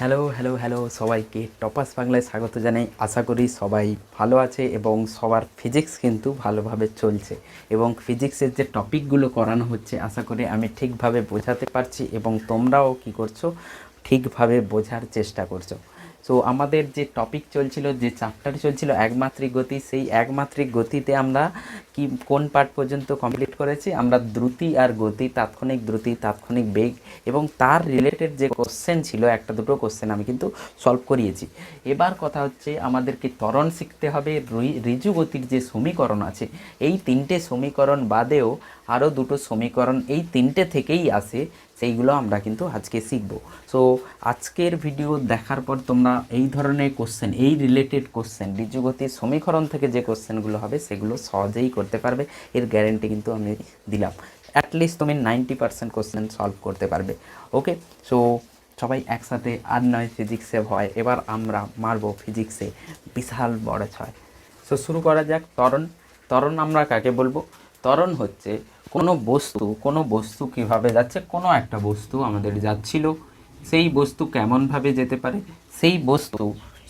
Hello hello hello সবাইকে toppers বাংলায় স্বাগত জানাই। আশা করি সবাই ভালো আছে এবং সবার ফিজিক্স কিন্তু ভালোভাবে চলছে এবং ফিজিক্সের যে টপিকগুলো করানো হচ্ছে আশা করি আমি ঠিকভাবে বোঝাতে পারছি এবং তোমরাও কি করছো, ঠিকভাবে বোঝার চেষ্টা করছো। সো আমাদের যে টপিক চলছিল, যে চ্যাপ্টার চলছিল একমাত্রিক গতি, সেই একমাত্রিক গতিতে আমরা কি কোন পার্ট পর্যন্ত কমপ্লিট করেছি? আমরা দ্রুতি আর গতি, তাৎক্ষণিক দ্রুতি, তাৎক্ষণিক বেগ এবং তার রিলেটেড যে কোশ্চেন ছিল, একটা দুটো কোশ্চেন আমি কিন্তু সলভ করিয়েছি। এবার কথা হচ্ছে আমাদেরকে ত্বরণ শিখতে হবে। ঋজু গতির যে সমীকরণ আছে, এই তিনটে সমীকরণ বাদেও আরও দুটো সমীকরণ এই তিনটে থেকেই আসে, সেইগুলো আমরা কিন্তু আজকে শিখব। সো আজকের ভিডিও দেখার পর তোমরা এই ধরনের কোশ্চেন, এই রিলেটেড কোশ্চেন, বীজগতির সমীকরণ থেকে যে কোশ্চেনগুলো হবে সেগুলো সহজেই করতে পারবে, এর গ্যারেন্টি কিন্তু আমি দিলাম। অ্যাটলিস্ট তুমি 90% কোশ্চেন সলভ করতে পারবে। ওকে, সো সবাই একসাথে আর নয় ফিজিক্সে ভয়, এবার আমরা মারবো ফিজিক্সে বিশাল বড় ছয়। সো শুরু করা যাক। ত্বরণ। ত্বরণ আমরা কাকে বলবো? ত্বরণ হচ্ছে কোনো বস্তু কীভাবে যাচ্ছে, কোনো একটা বস্তু আমাদের যাচ্ছিল, সেই বস্তু কেমনভাবে যেতে পারে, সেই বস্তু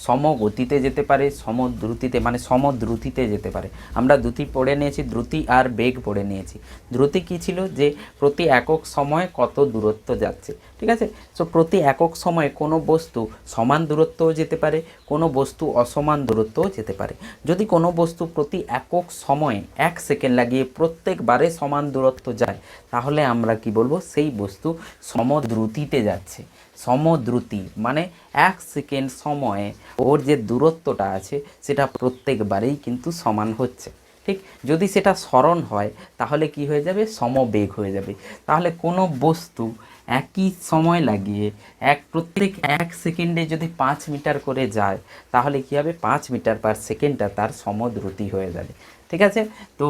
সমগতিতে যেতে পারে, সমদ্রুতিতে, মানে সমদ্রুতিতে যেতে পারে। আমরা দ্রুতি পড়ে নিয়েছি, দ্রুতি আর বেগ পড়ে নিয়েছি। দ্রুতি কী ছিল? যে প্রতি একক সময়ে কত দূরত্ব যাচ্ছে, ঠিক আছে। সো প্রতি একক সময়ে কোনো বস্তু সমান দূরত্বও যেতে পারে, কোনো বস্তু অসমান দূরত্বও যেতে পারে। যদি কোনো বস্তু প্রতি একক সময়ে 1 সেকেন্ড লাগিয়ে প্রত্যেকবারে সমান দূরত্ব যায়, তাহলে আমরা কি বলবো? সেই বস্তু সমদ্রুতিতে যাচ্ছে। সমদ্রুতি মানে 1 সেকেন্ড সময়ে ওর যে দূরত্বটা আছে সেটা প্রত্যেকবারেই কিন্তু সমান হচ্ছে, ঠিক। যদি সেটা সরণ হয় তাহলে কি হয়ে যাবে? সমবেগ হয়ে যাবে। তাহলে কোনো বস্তু একই সময় লাগিয়ে প্রত্যেক 1 সেকেন্ডে যদি 5 মিটার করে যায়, তাহলে কী হবে? 5 মিটার/সেকেন্ডটা তার সমদ্রুতি হয়ে যাবে, ঠিক আছে। তো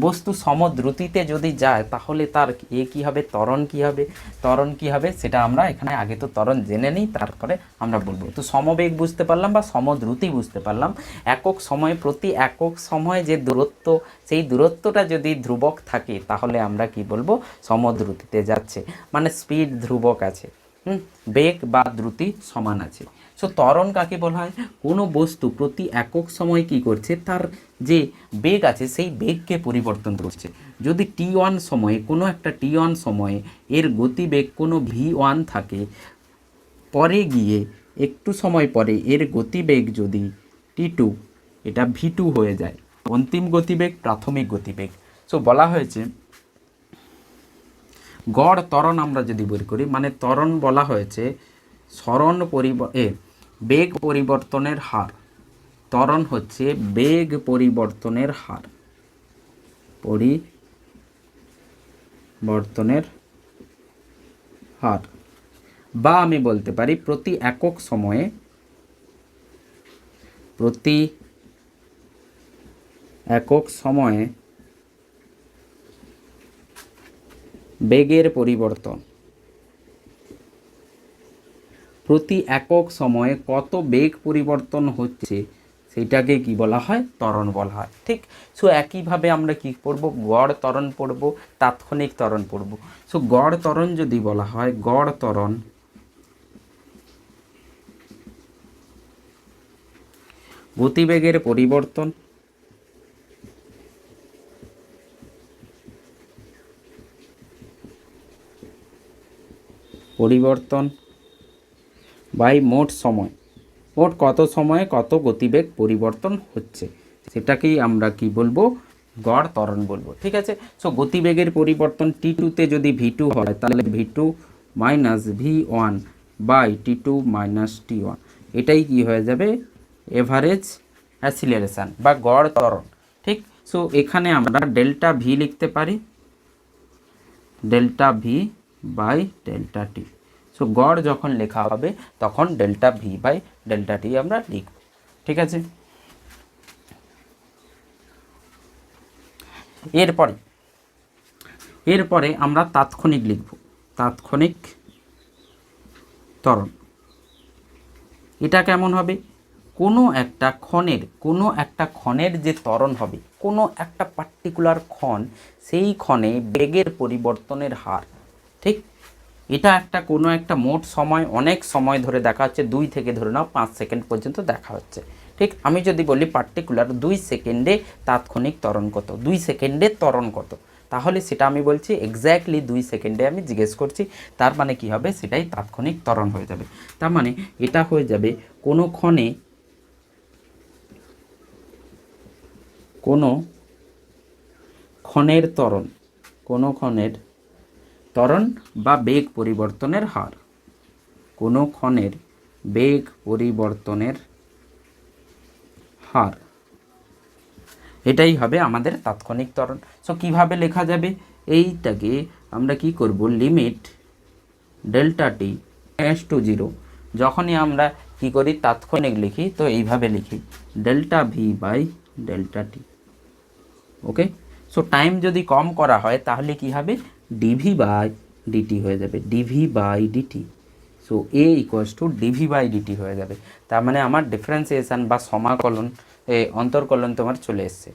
বস্তু সমদ্রুতিতে যদি যায় তাহলে তার কী হবে? ত্বরণ কী হবে? ত্বরণ কী হবে সেটা আমরা এখানে আগে তো ত্বরণ জেনে নিই, তারপরে আমরা বলবো। তো সমবেগ বুঝতে পারলাম বা সমদ্রুতি বুঝতে পারলাম। একক সময়ে, প্রতি একক সময়ে যে দূরত্ব, সেই দূরত্বটা যদি ধ্রুবক থাকে তাহলে আমরা কি বলবো? সমদ্রুতিতে যাচ্ছে, মানে স্পিড ধ্রুবক আছে, বেগ বা দ্রুতি সমান আছে। সো ত্বরণ কাকে বলা হয়? কোনো বস্তু প্রতি একক সময় কি করছে? তার যে বেগ আছে সেই বেগকে পরিবর্তন করছে। যদি t1 সময়ে, কোনো একটা t1 সময়ে এর গতিবেগ কোনো v1 থাকে, পরে গিয়ে একটু সময় পরে এর গতিবেগ যদি t2, এটা v2 হয়ে যায়। অন্তিম গতিবেগ প্রাথমিক গতিবেগ। সো বলা হয়েছে গড় ত্বরণ আমরা যদি বের করি, মানে ত্বরণ বলা হয়েছে বেগ পরিবর্তনের হার। ত্বরণ হচ্ছে বেগ পরিবর্তনের হার, পরিবর্তনের হার, বা আমি বলতে পারি প্রতি একক সময়ে বেগের পরিবর্তন। প্রতি একক সময়ে কত বেগ পরিবর্তন হচ্ছে সেটাকে কি বলা হয়? ত্বরণ বলা হয়, ঠিক। সো একইভাবে আমরা কি পড়ব? গড় ত্বরণ পড়ব, তাৎক্ষণিক ত্বরণ পড়ব। সো গড় ত্বরণ যদি বলা হয়, গড় ত্বরণ গতিবেগের পরিবর্তন বাই মোট সময়, মোট কত সময়ে কত গতিবেগ পরিবর্তন হচ্ছে, সেটাকেই আমরা কি বলবো? গড় ত্বরণ বলবো, ঠিক আছে। সো গতিবেগের পরিবর্তন t2-তে যদি v2 হয়, তাহলে v2 minus v1 by t2 minus t1, এটাই কি হয়ে যাবে? এভারেজ অ্যাসিলারেশান বা গড় ত্বরণ, ঠিক। সো এখানে আমরা ডেল্টা ভি লিখতে পারি, delta V by delta T. So গড় যখন লেখা হবে তখন delta V by delta T আমরা লিখব, ঠিক আছে। এরপরে আমরা তাৎক্ষণিক লিখব, তাৎক্ষণিক ত্বরণ। এটা কেমন হবে? কোনো একটা ক্ষণের যে ত্বরণ হবে, কোনো একটা পার্টিকুলার ক্ষণ, সেই ক্ষণে বেগের পরিবর্তনের হার, ঠিক। এটা একটা কোনো একটা মোট সময় অনেক সময় ধরে দেখা হচ্ছে, 2 থেকে ধরে নাও 5 সেকেন্ড পর্যন্ত দেখা হচ্ছে। ঠিক, আমি যদি বলি পার্টিকুলার 2 সেকেন্ডে তাৎক্ষণিক ত্বরণ কত, 2 সেকেন্ডে ত্বরণ কত, তাহলে সেটা আমি বলছি এক্স্যাক্টলি 2 সেকেন্ডে আমি জিজ্ঞেস করছি, তার মানে কি হবে, সেটাই তাৎক্ষণিক ত্বরণ হয়ে যাবে। তার মানে এটা হয়ে যাবে কোনো ক্ষণে কোনো ক্ষণের ত্বরণ, কোনো ক্ষণের ত্বরণ বা বেগ পরিবর্তনের হার, কোনো ক্ষণের বেগ পরিবর্তনের হার, এটাই হবে আমাদের তাৎক্ষণিক ত্বরণ। সো কীভাবে লেখা যাবে, এইটাকে আমরা কি করব, limit delta T tends to 0, যখনই আমরা কি করি তাৎক্ষণিক লিখি তো এইভাবে লিখি delta V by delta T. Okay, so time যদি কম করা হয় তাহলে কি হবে, ডিভি বাই ডিটি হয়ে যাবে, DV by DT. So A equals to DV by DT হয়ে যাবে। তার মানে আমার ডিফারেন্সিয়েশান বা সমাকলন, অন্তর্কলন তোমার চলে এসছে,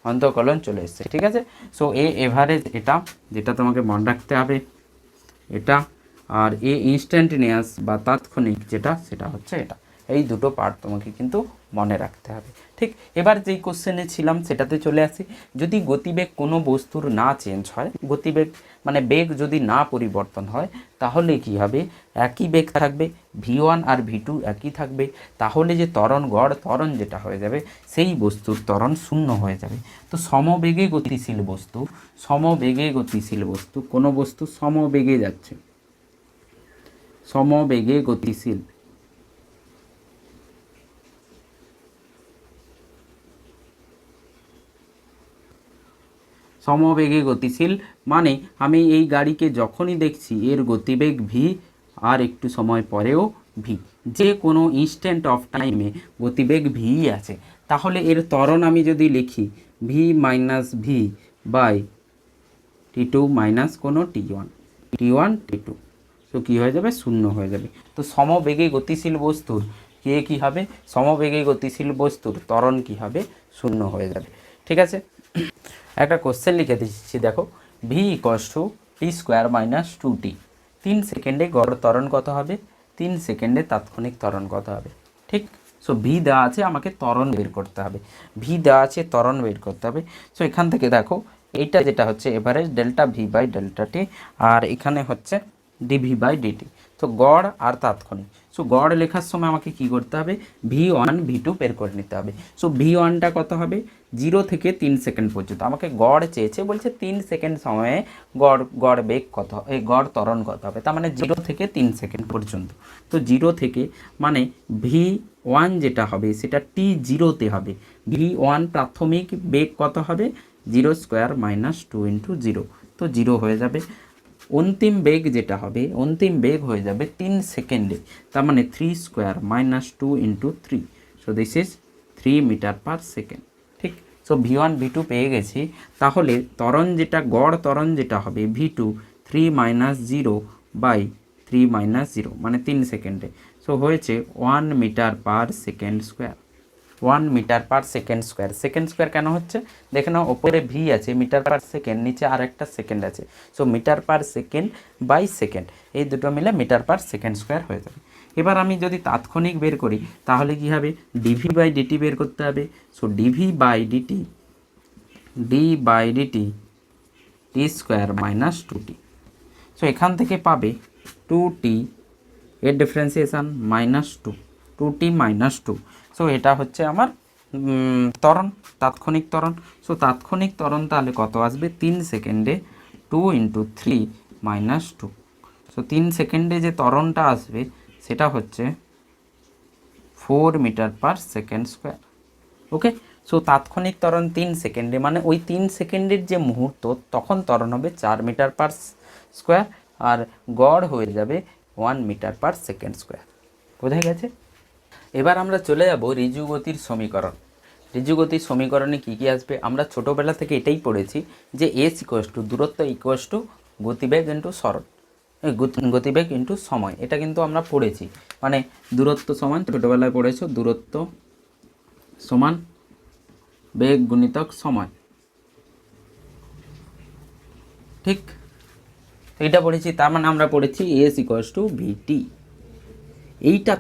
অন্তর্কলন চলে এসছে। ঠিক আছে, সো এ এভারেজ এটা যেটা তোমাকে মনে রাখতে হবে এটা, আর এ ইনস্ট্যান্টেনিয়াস বা তাৎক্ষণিক যেটা সেটা হচ্ছে এটা। এই দুটো পার্ট তোমাকে কিন্তু মনে রাখতে হবে। ঠিক, এবার যেই কোশ্চেনে ছিলাম সেটাতে চলে আসি। যদি গতিবেগ কোনো বস্তুর না চেঞ্জ হয়, গতিবেগ মানে বেগ যদি না পরিবর্তন হয়, তাহলে কি হবে, একই বেগ থাকবে, v1 আর v2 একই থাকবে, তাহলে যে ত্বরণ গড় ত্বরণ যেটা হয়ে যাবে সেই বস্তুর ত্বরণ শূন্য হয়ে যাবে। তো সমবেগে গতিশীল বস্তু, সমবেগে গতিশীল বস্তু, কোনো বস্তু সমবেগে যাচ্ছে, সমবেগে গতিশীল, সমবেগে গতিশীল মানে আমি এই গাড়িকে যখনই দেখছি এর গতিবেগ ভি, আর একটু সময় পরেও ভি, যে কোনো ইনস্ট্যান্ট অফ টাইমে গতিবেগ ভি আছে, তাহলে এর ত্বরণ আমি যদি লিখি V minus V by T two minus কোনো টি ওয়ান টি টু, তো কী হয়ে যাবে, শূন্য হয়ে যাবে। তো সমবেগে গতিশীল বস্তুর কী হবে, সমবেগে গতিশীল বস্তুর ত্বরণ কী হবে, শূন্য হয়ে যাবে। ঠিক আছে, একটা কোশ্চেন লিখে দিচ্ছি, দেখো V equals to T square minus 2t, 3 সেকেন্ডে গড় ত্বরণ কত হবে, 3 সেকেন্ডে তাৎক্ষণিক ত্বরণ কত হবে। ঠিক, সো ভি দেওয়া আছে, আমাকে ত্বরণ বের করতে হবে, ভি দেওয়া আছে, ত্বরণ বের করতে হবে। সো এখান থেকে দেখো এইটা যেটা হচ্ছে average delta V by delta T, আর এখানে হচ্ছে ডিভি বাই ডিটি। তো গড় আর তাৎক্ষণিক, সো গড় লেখার সময় আমাকে কি করতে হবে, v1 v2 বের করে নিতে হবে। সো v1টা কত হবে, 0 থেকে 3 সেকেন্ড পর্যন্ত, আমাকে গড় চেয়েছে, বলছে 3 সেকেন্ড সময়ে গড় বেগ কত, এই গড় ত্বরণ কত হবে, তার মানে 0 থেকে 3 সেকেন্ড পর্যন্ত। তো 0 থেকে মানে v1 যেটা হবে সেটা t0তে হবে, v1 প্রাথমিক বেগ কত হবে, 0 স্কোয়ার মাইনাস 2 ইন্টু 0, তো 0 হয়ে যাবে। অন্তিম বেগ যেটা হবে, অন্তিম বেগ হয়ে যাবে 3 সেকেন্ডে, তার মানে 3 square minus 2 into 3, so this is 3 metre per second. ঠিক, সো v1 v2 পেয়ে গেছি, তাহলে ত্বরণ যেটা গড় ত্বরণ যেটা হবে v2 3 মাইনাস 0 বাই 3 মাইনাস 0 মানে 3 সেকেন্ডে, সো হয়েছে 1 metre per second square, 1 metre per second square. Second square কেন হচ্ছে, দেখে নাও ওপরে ভি আছে মিটার পার সেকেন্ড, নিচে আর একটা সেকেন্ড আছে, so metre per second by second, এই দুটো মিলে মিটার পার সেকেন্ড স্কোয়ার হয়ে যাবে। এবার আমি যদি তাৎক্ষণিক বের করি তাহলে কি হবে, ডিভি বাই ডিটি বের করতে হবে। So DV by DT, D by DT T square minus 2t, so এখান থেকে পাবে 2t, এর differentiation minus 2t minus 2, so এটা হচ্ছে আমার ত্বরণ, তাৎক্ষণিক ত্বরণ। সো তাৎক্ষণিক ত্বরণ তাহলে কত আসবে, 3 সেকেন্ডে 2 ইন্টু 3 মাইনাস 2, সো 3 সেকেন্ডে যে ত্বরণটা আসবে সেটা হচ্ছে 4 মিটার পার সেকেন্ড স্কোয়ার। ওকে, সো তাৎক্ষণিক ত্বরণ 3 সেকেন্ডে, মানে ওই 3 সেকেন্ডের যে মুহূর্ত তখন ত্বরণ হবে 4 মিটার পার স্কোয়ার, আর গড় হয়ে যাবে 1 মিটার পার সেকেন্ড স্কোয়ার। বোঝা গেছে? এবার আমরা চলে যাব ঋজু গতির সমীকরণ। ঋজু গতির সমীকরণে কী কী আসবে, আমরা ছোটোবেলা থেকে এটাই পড়েছি যে এস ইকুয়াস টু দূরত্ব ইকুয়াস টু গতিবেগ ইন্টু সরণ, গতিবেগ ইন্টু সময়, এটা কিন্তু আমরা পড়েছি, মানে দূরত্ব সমান, ছোটোবেলায় পড়েছো দূরত্ব সমান বেগ গুণিতক সময়। ঠিক, তো এটা পড়েছি, তার মানে আমরা পড়েছি এস ইকুয়ালস টু ভিটি। এইটা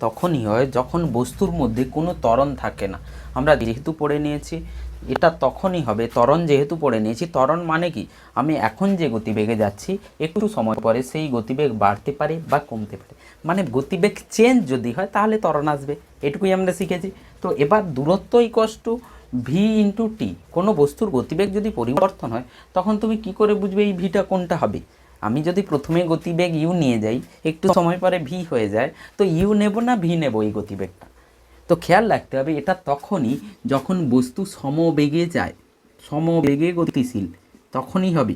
তখনই হয় যখন বস্তুর মধ্যে কোনো ত্বরণ থাকে না। আমরা যেহেতু পড়ে নিয়েছি এটা তখনই হবে, ত্বরণ যেহেতু পড়ে নিয়েছি, ত্বরণ মানে কি, আমি এখন যে গতিবেগে যাচ্ছি একটু সময় পরে সেই গতিবেগ বাড়তে পারে বা কমতে পারে, মানে গতিবেগ চেঞ্জ যদি হয় তাহলে ত্বরণ আসবে, এটুকুই আমরা শিখেছি। তো এবার দূরত্ব ইকুয়ালস টু ভি ইন্টু টি। কোনো বস্তুর গতিবেগ যদি পরিবর্তন হয় তখন তুমি কি করে বুঝবে এই ভিটা কোনটা হবে? আমি যদি প্রথমে গতিবেগ ইউ নিয়ে যাই, একটু সময় পরে ভি হয়ে যায়, তো ইউ নেব না ভি নেব এই গতিবেগটা? তো খেয়াল রাখতে হবে এটা তখনই যখন বস্তু সমবেগে যায়, সমবেগে গতিশীল, তখনই হবে।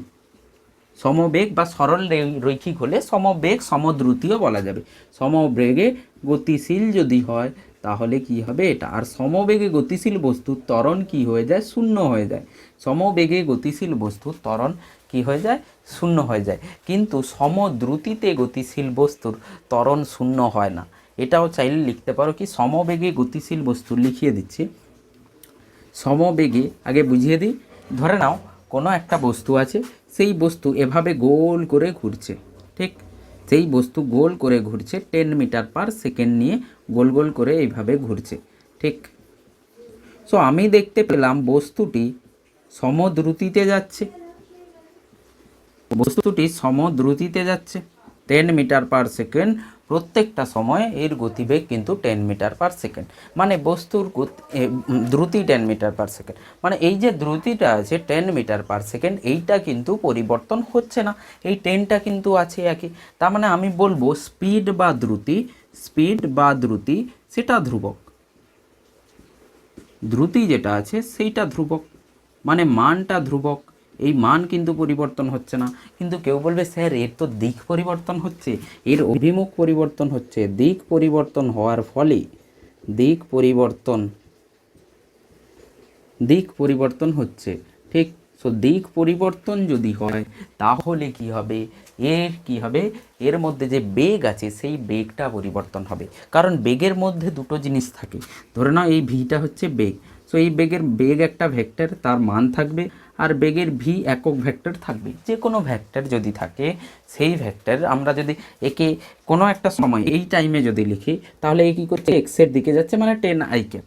সমবেগ বা সরল রৈখিক হলে সমবেগ সমদ্রুতিও বলা যাবে। সমবেগে গতিশীল যদি হয় তাহলে কি হবে এটা, আর সমবেগে গতিশীল বস্তুর ত্বরণ কি হয়ে যায়, শূন্য হয়ে যায়। সমবেগে গতিশীল বস্তুর ত্বরণ কি হয়ে যায়, শূন্য হয়ে যায়। কিন্তু সমদ্রুতিতে গতিশীল বস্তুর ত্বরণ শূন্য হয় না। এটাও চাইলে লিখতে পারো কি, সমবেগে গতিশীল বস্তু, লিখিয়ে দিচ্ছি। সমবেগে আগে বুঝিয়ে দিই, ধরে নাও কোনো একটা বস্তু আছে, সেই বস্তু এভাবে গোল করে ঘুরছে, ঠিক, সেই বস্তু গোল করে ঘুরছে 10 মিটার পার সেকেন্ড নিয়ে গোল গোল করে এইভাবে ঘুরছে, ঠিক। সো আমি দেখতে পেলাম বস্তুটি সমদ্রুতিতে যাচ্ছে, বস্তুটি সমদ্রুতিতে যাচ্ছে 10 মিটার পার সেকেন্ড। প্রত্যেকটা সময়ে এর গতিবেগ কিন্তু 10 মিটার পার সেকেন্ড, মানে বস্তুর দ্রুতি 10 মিটার পার সেকেন্ড, মানে এই যে দ্রুতিটা আছে 10 মিটার পার সেকেন্ড, এইটা কিন্তু পরিবর্তন হচ্ছে না, এই 10টা কিন্তু আছে একই। তার মানে আমি বলবো স্পিড বা দ্রুতি সেটা ধ্রুবক, দ্রুতি যেটা আছে সেইটা ধ্রুবক, মানে মানটা ধ্রুবক, এই মান কিন্তু পরিবর্তন হচ্ছে না। কিন্তু কেউ বলবে স্যার এর তো দিক পরিবর্তন হচ্ছে, এর অভিমুখ পরিবর্তন হচ্ছে। দিক পরিবর্তন হওয়ার ফলে দিক পরিবর্তন হচ্ছে, ঠিক। সো দিক পরিবর্তন যদি হয় তাহলে কি হবে, এর মধ্যে যে বেগ আছে সেই বেগটা পরিবর্তন হবে। কারণ বেগের মধ্যে দুটো জিনিস থাকে, ধরে নাও এই ভিটা হচ্ছে বেগ, সো এই বেগ একটা ভেক্টর, তার মান থাকবে, আর বেগের ভি একক ভেক্টর থাকবে। যে কোনো ভেক্টর যদি থাকে, সেই ভেক্টর আমরা যদি একে কোনো একটা সময় এই টাইমে যদি লিখি তাহলে এ কী করছে, এক্সের দিকে যাচ্ছে, মানে 10 আই ক্যাপ।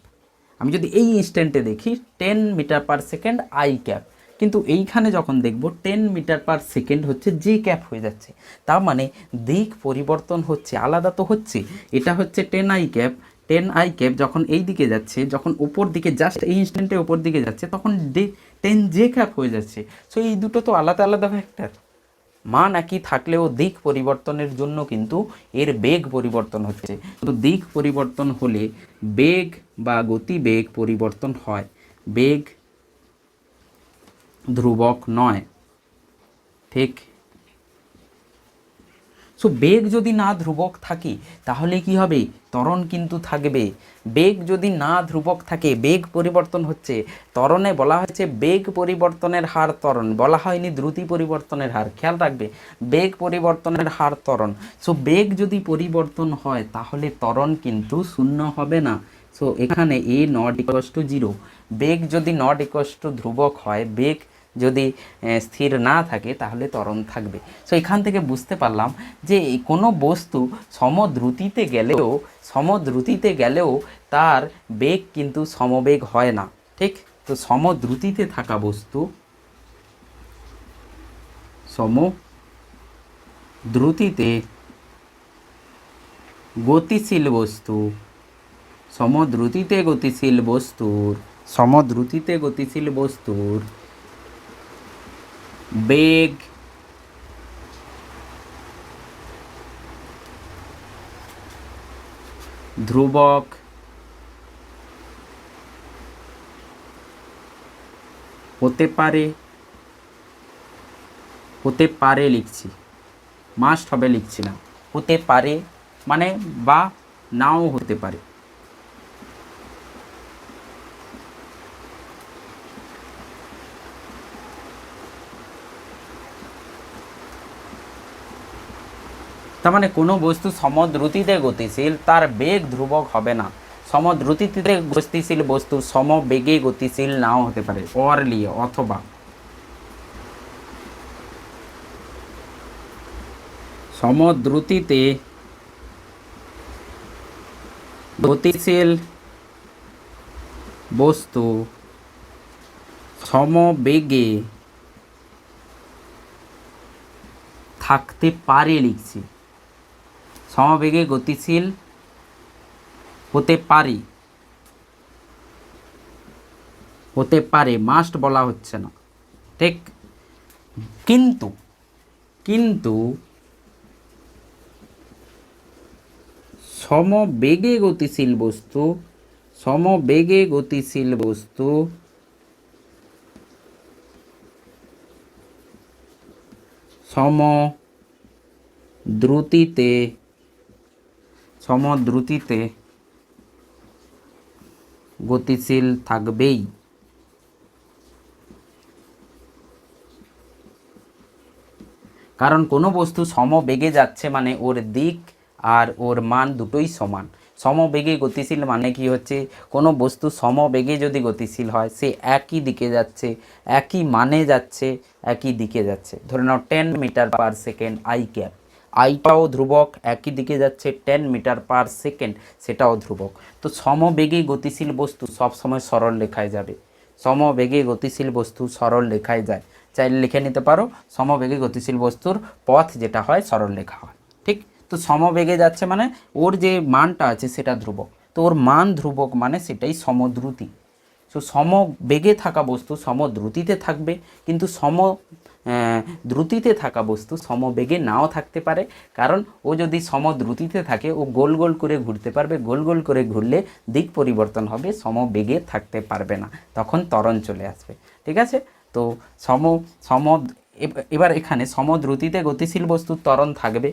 আমি যদি এই ইনস্ট্যান্টে দেখি 10 metre per second I cap, কিন্তু এইখানে যখন দেখব 10 মিটার পার সেকেন্ড হচ্ছে জে ক্যাপ হয়ে যাচ্ছে। তার মানে দিক পরিবর্তন হচ্ছে, আলাদা তো হচ্ছে। এটা হচ্ছে 10 আই ক্যাপ যখন এই দিকে যাচ্ছে, যখন ওপর দিকে জাস্ট এই ইনস্ট্যান্টে ওপর দিকে যাচ্ছে, তখন 10 জে ক্যাপ হয়ে যাচ্ছে। সো এই দুটো তো আলাদা আলাদা ভেক্টর, মান একই থাকলেও দিক পরিবর্তনের জন্য কিন্তু এর বেগ পরিবর্তন হচ্ছে। তো দিক পরিবর্তন হলে বেগ বা গতিবেগ পরিবর্তন হয়, বেগ ধ্রুবক নয়, ঠিক। সো বেগ যদি না ধ্রুবক থাকে তাহলে কি হবে, ত্বরণ কিন্তু থাকবে। বেগ যদি না ধ্রুবক থাকে, বেগ পরিবর্তন হচ্ছে, ত্বরণে বলা হয়েছে বেগ পরিবর্তনের হার ত্বরণ, বলা হয়নি দ্রুতি পরিবর্তনের হার। খেয়াল রাখবে, বেগ পরিবর্তনের হার ত্বরণ। সো বেগ যদি পরিবর্তন হয় তাহলে ত্বরণ কিন্তু শূন্য হবে না। সো এখানে এ নট ইকুয়ালস টু 0, বেগ যদি নট ইকুয়ালস টু ধ্রুবক হয়, বেগ যদি স্থির না থাকে তাহলে ত্বরণ থাকবে। সো এখান থেকে বুঝতে পারলাম যে কোনো বস্তু সমদ্রুতিতে গেলেও তার বেগ কিন্তু সমবেগ হয় না, ঠিক। তো সমদ্রুতিতে থাকা বস্তু, সমদ্রুতিতে গতিশীল বস্তুর বেগ ধ্রুবক হতে পারে লিখছি, মাস্ট হবে লিখছি না, হতে পারে মানে বা নাও হতে পারে। তার মানে কোনো বস্তু সমদ্রুতিতে গতিশীল, তার বেগ ধ্রুবক হবে না। সমদ্রুতিতে গতিশীল বস্তু সমবেগে গতিশীল নাও হতে পারে, অথবা সমদ্রুতিতে গতিশীল বস্তু সমবেগে থাকতে পারে লিখছি। সমবেগে গতিশীল হতে পারে, হতে পারে, মাস্ট বলা হচ্ছে না, ঠিক। কিন্তু কিন্তু সমবেগে গতিশীল বস্তু, সমবেগে গতিশীল বস্তু সমদ্রুতিতে গতিশীল থাকবেই। কারণ কোনো বস্তু সমবেগে যাচ্ছে মানে ওর দিক আর ওর মান দুটোই সমান। সমবেগে গতিশীল মানে কি হচ্ছে, কোনো বস্তু সমবেগে যদি গতিশীল হয় সে একই দিকে যাচ্ছে, একই মানে যাচ্ছে, একই দিকে যাচ্ছে। ধরে নাও 10 metre per second I cap, আইটাও ধ্রুবক, একই দিকে যাচ্ছে 10 মিটার পার সেকেন্ড, সেটাও ধ্রুবক। তো সমবেগে গতিশীল বস্তু সবসময় সরল রেখায় যাবে। সমবেগে গতিশীল বস্তু সরল রেখায় যায়, চাইলে লিখে নিতে পারো সমবেগে গতিশীল বস্তুর পথ যেটা হয় সরল রেখা হয়, ঠিক। তো সমবেগে যাচ্ছে মানে ওর যে মানটা আছে সেটা ধ্রুবক, তো ওর মান ধ্রুবক মানে সেটাই সমদ্রুতি। সো সমবেগে থাকা বস্তু সমদ্রুতিতে থাকবে, কিন্তু দ্রুতিতে থাকা বস্তু সমবেগে নাও থাকতে পারে। কারণ ও যদি সমদ্রুতিতে থাকে ও গোল গোল করে ঘুরতে পারবে, গোল গোল করে ঘুরলে দিক পরিবর্তন হবে, সমবেগে থাকতে পারবে না, তখন ত্বরণ চলে আসবে, ঠিক আছে। তো এবার এখানে সমদ্রুতিতে গতিশীল বস্তুর ত্বরণ থাকবে,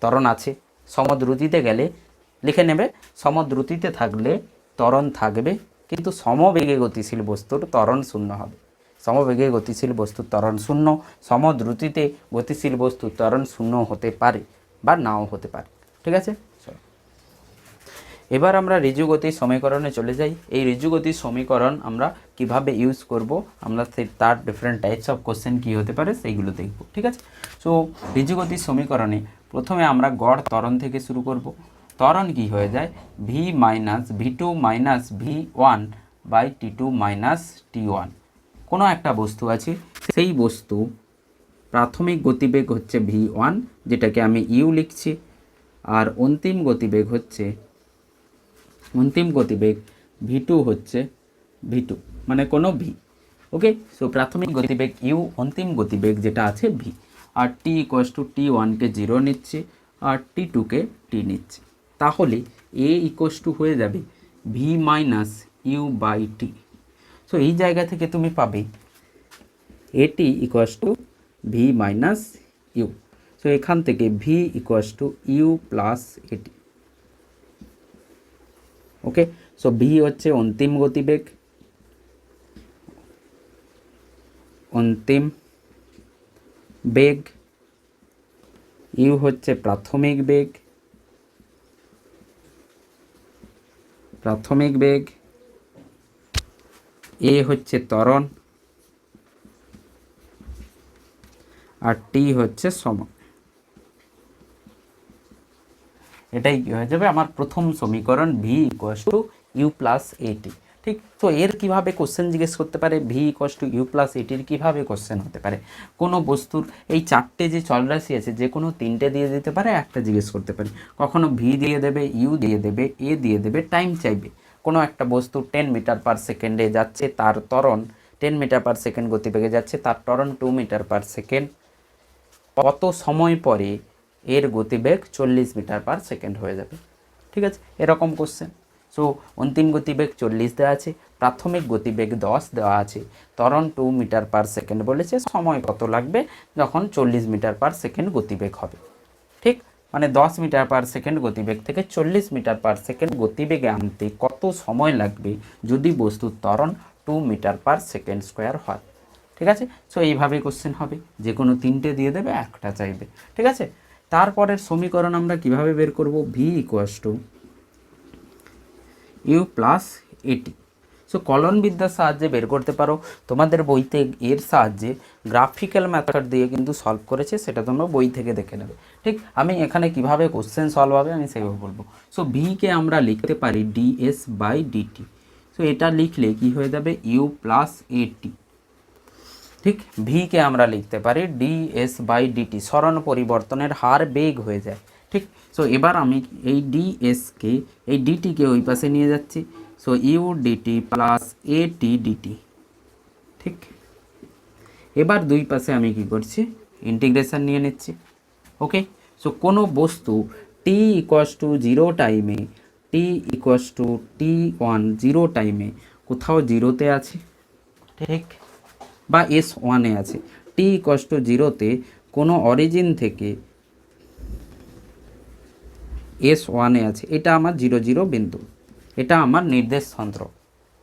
ত্বরণ আছে। সমদ্রুতিতে গেলে লিখে নেবে, সমদ্রুতিতে থাকলে ত্বরণ থাকবে, কিন্তু সমবেগে গতিশীল বস্তুর ত্বরণ শূন্য হবে। সমবেগে গতিশীল বস্তুর ত্বরণ শূন্য, সমদ্রুতিতে গতিশীল বস্তুর ত্বরণ শূন্য হতে পারে বা নাও হতে পারে, ঠিক আছে। এবার আমরা ঋজুগতির সমীকরণে চলে যাই। এই ঋজুগতির সমীকরণ আমরা কিভাবে ইউজ করব, আমরা তার ডিফারেন্ট টাইপস অফ কোশ্চেন কী হতে পারে সেইগুলো দেখব, ঠিক আছে। সো ঋজুগতির সমীকরণে প্রথমে আমরা গড় ত্বরণ থেকে শুরু করব। ত্বরণ কী হয়ে যায়, V minus V two minus V one by T two minus T one. কোনো একটা বস্তু আছে, সেই বস্তু প্রাথমিক গতিবেগ হচ্ছে ভি1, যেটাকে আমি ইউ লিখছি, আর অন্তিম গতিবেগ ভি2 হচ্ছে ভি2 মানে কোনো ভি, ওকে। সো প্রাথমিক গতিবেগ ইউ, অন্তিম গতিবেগ যেটা আছে ভি, আর টি ইকুয়ালস টু টি1কে 0 নিচ্ছে আর টি2কে টি নিচ্ছে। তাহলে এ ইকুয়ালস টু হয়ে যাবে V minus U by T. So এই জায়গা থেকে তুমি পাবে AT equals to V minus U. So এখান থেকে V equals to U plus AT, okay. So V হচ্ছে অন্তিম গতিবেগ, অন্তিম বেগ, ইউ হচ্ছে প্রাথমিক বেগ, এ হচ্ছে ত্বরণ, আর টি হচ্ছে সময়। এটাই কি হয়ে যাবে আমার প্রথম সমীকরণ, V equals to U plus AT, ঠিক। তো এর কিভাবে কোশ্চেন জিজ্ঞেস করতে পারে, V equals to U plus এটির কীভাবে কোশ্চেন হতে পারে, কোনো বস্তুর এই চারটে যে চলরাশি আছে যে কোনো তিনটে দিয়ে দিতে পারে, একটা জিজ্ঞেস করতে পারে। কখনো ভি দিয়ে দেবে, ইউ দিয়ে দেবে, এ দিয়ে দেবে, টাইম চাইবে। কোনো একটা বস্তু 10 মিটার পার সেকেন্ডে যাচ্ছে, তার ত্বরণ 10 মিটার পার সেকেন্ড গতিবেগে যাচ্ছে, তার ত্বরণ 2 মিটার পার সেকেন্ড, কত সময় পরে এর গতিবেগ 40 মিটার পার সেকেন্ড হয়ে যাবে, ঠিক আছে, এরকম কোশ্চেন। সো অন্তিম গতিবেগ 40 দেওয়া আছে, প্রাথমিক গতিবেগ 10 দেওয়া আছে, ত্বরণ 2 মিটার পার সেকেন্ড বলেছে, সময় কত লাগবে যখন 40 মিটার পার সেকেন্ড গতিবেগ হবে, ঠিক। মানে 10 মিটার পার সেকেন্ড গতিবেগ থেকে 40 মিটার পার সেকেন্ড গতিবেগে আনতে কত সময় লাগবে যদি বস্তুর ত্বরণ 2 মিটার পার সেকেন্ড স্কোয়ার হয়, ঠিক আছে। সো এইভাবে কোশ্চেন হবে, যে কোনো তিনটে দিয়ে দেবে, একটা চাইবে, ঠিক আছে। তারপরের সমীকরণ আমরা কিভাবে বের করব, V equals to U plus AT. So so কলন বিদ্যার সাহায্যে বের করতে পারো, তোমাদের বইতে এর সাহায্যে গ্রাফিক্যাল মেথড দিয়ে কিন্তু সলভ করেছে, সেটা তোমরা বই থেকে দেখে নেবে। ঠিক, আমি এখানে কিভাবে কোশ্চেন সলভ হবে আমি সেভাবে বলবো। সো ভিকে আমরা লিখতে পারি ডিএস বাই ডিটি। সো এটা লিখলে কি হয়ে যাবে, ইউ প্লাস এটি। ঠিক, ভিকে আমরা লিখতে পারি ডিএস বাই ডিটি, সরণ পরিবর্তনের হার বেগ হয়ে যায়। ঠিক, সো এবার আমি এই ডিএসকে, এই ডিটিকে ওই পাশে নিয়ে যাচ্ছি। সো ইউ ডিটি প্লাস এটি ডিটি। ঠিক, এবার দুই পাশে আমি কি করছি, ইন্টিগ্রেশন নিয়ে নিচ্ছি। ওকে, সো কোনো বস্তু টি ইকুয়াস টু 0 টাইমে, টি ইকুয়াস টু T1 0 টাইমে কোথাও 0-তে আছে, ঠিক, বা S1-এ আছে। টি ইকুয়াস টু 0-তে কোনো অরিজিন থেকে S1-এ আছে, এটা আমার 0 0 বিন্দু, এটা আমার নির্দেশ তন্ত্র।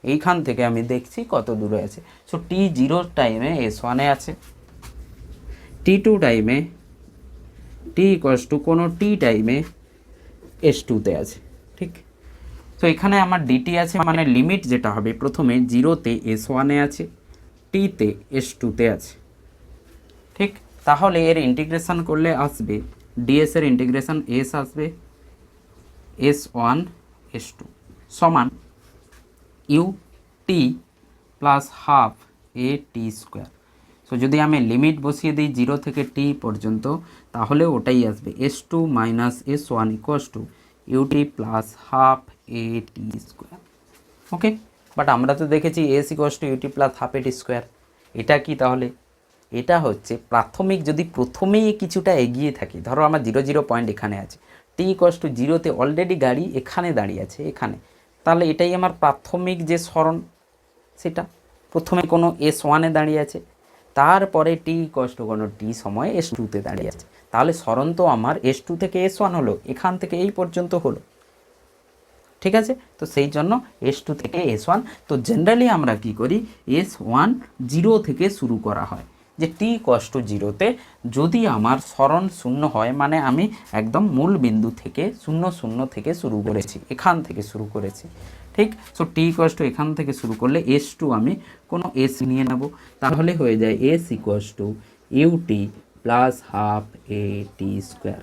এইখান থেকে আমি দেখছি কত দূরে আছে। সো T0 টাইমে S1-এ আছে, T2 টাইমে, টি ইকুয়াস টু কোনো টি টাইমে S2-তে আছে। ঠিক, তো এখানে আমার ডিটি আছে, মানে লিমিট যেটা হবে প্রথমে 0-তে S1-এ আছে, টিতে S2-তে আছে। ঠিক, তাহলে এর ইন্টিগ্রেশন করলে আসবে, ডিএস এর ইন্টিগ্রেশন এস আসবে S1 S2 সমান U T plus half A T square. So যদি আমি লিমিট বসিয়ে দিই 0 থেকে টি পর্যন্ত, তাহলে ওটাই আসবে S2 minus S1 equals to UT plus half A T square. Okay, but আমরা তো দেখেছি S equals to UT plus half A T square. এটা কি তাহলে, এটা হচ্ছে প্রাথমিক, যদি প্রথমেই কিছুটা এগিয়ে থাকি, ধরো আমার 0 0 পয়েন্ট এখানে আছে, টি ইকুয়াস টু 0-তে অলরেডি গাড়ি এখানে দাঁড়িয়ে আছে, এখানে, তাহলে এটাই আমার প্রাথমিক যে সরণ, সেটা প্রথমে কোনো S1-এ দাঁড়িয়ে আছে, তারপরে টি ইকুয়াস টু কোনো টি সময়ে S2-তে দাঁড়িয়ে আছে, তাহলে সরণ তো আমার S2 থেকে S1 হলো, এখান থেকে এই পর্যন্ত হলো। ঠিক আছে, তো সেই জন্য S2 থেকে S1, তো জেনারেলি আমরা কি করি, S1 0 থেকে শুরু করা হয়, যে টি ইকুয়াস টু 0-তে যদি আমার সরণ 0 হয়, মানে আমি একদম মূল বিন্দু থেকে 0 0 থেকে শুরু করেছি, এখান থেকে শুরু করেছি। ঠিক, সো টি ইকুয়াস টু এখান থেকে শুরু করলে S2 আমি কোনো S নিয়ে নেব, তাহলে হয়ে যায় S equals to UT plus half A T square,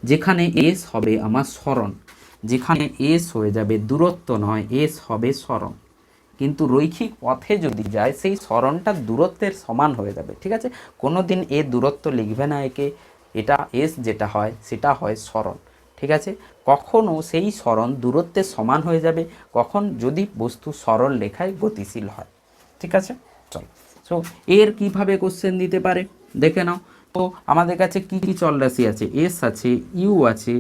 যেখানে S হবে আমার সরণ, যেখানে S হয়ে যাবে দূরত্ব নয়, S হবে সরণ, কিন্তু রৈখিক পথে যদি যায় সেই সরণটা দূরত্বের সমান হয়ে যাবে। ঠিক আছে, কোনো দিন এ দূরত্ব লিখবে না একে, এটা S যেটা হয় সেটা হয় সরণ। ঠিক আছে, কখনও সেই সরণ দূরত্বের সমান হয়ে যাবে, কখন, যদি বস্তু সরল রেখায় গতিশীল হয়। ঠিক আছে, চলো, সো এর কিভাবে কোশ্চেন দিতে পারে দেখে নাও। তো আমাদের কাছে কি কি চলরাশি আছে, S আছে, ইউ আছে,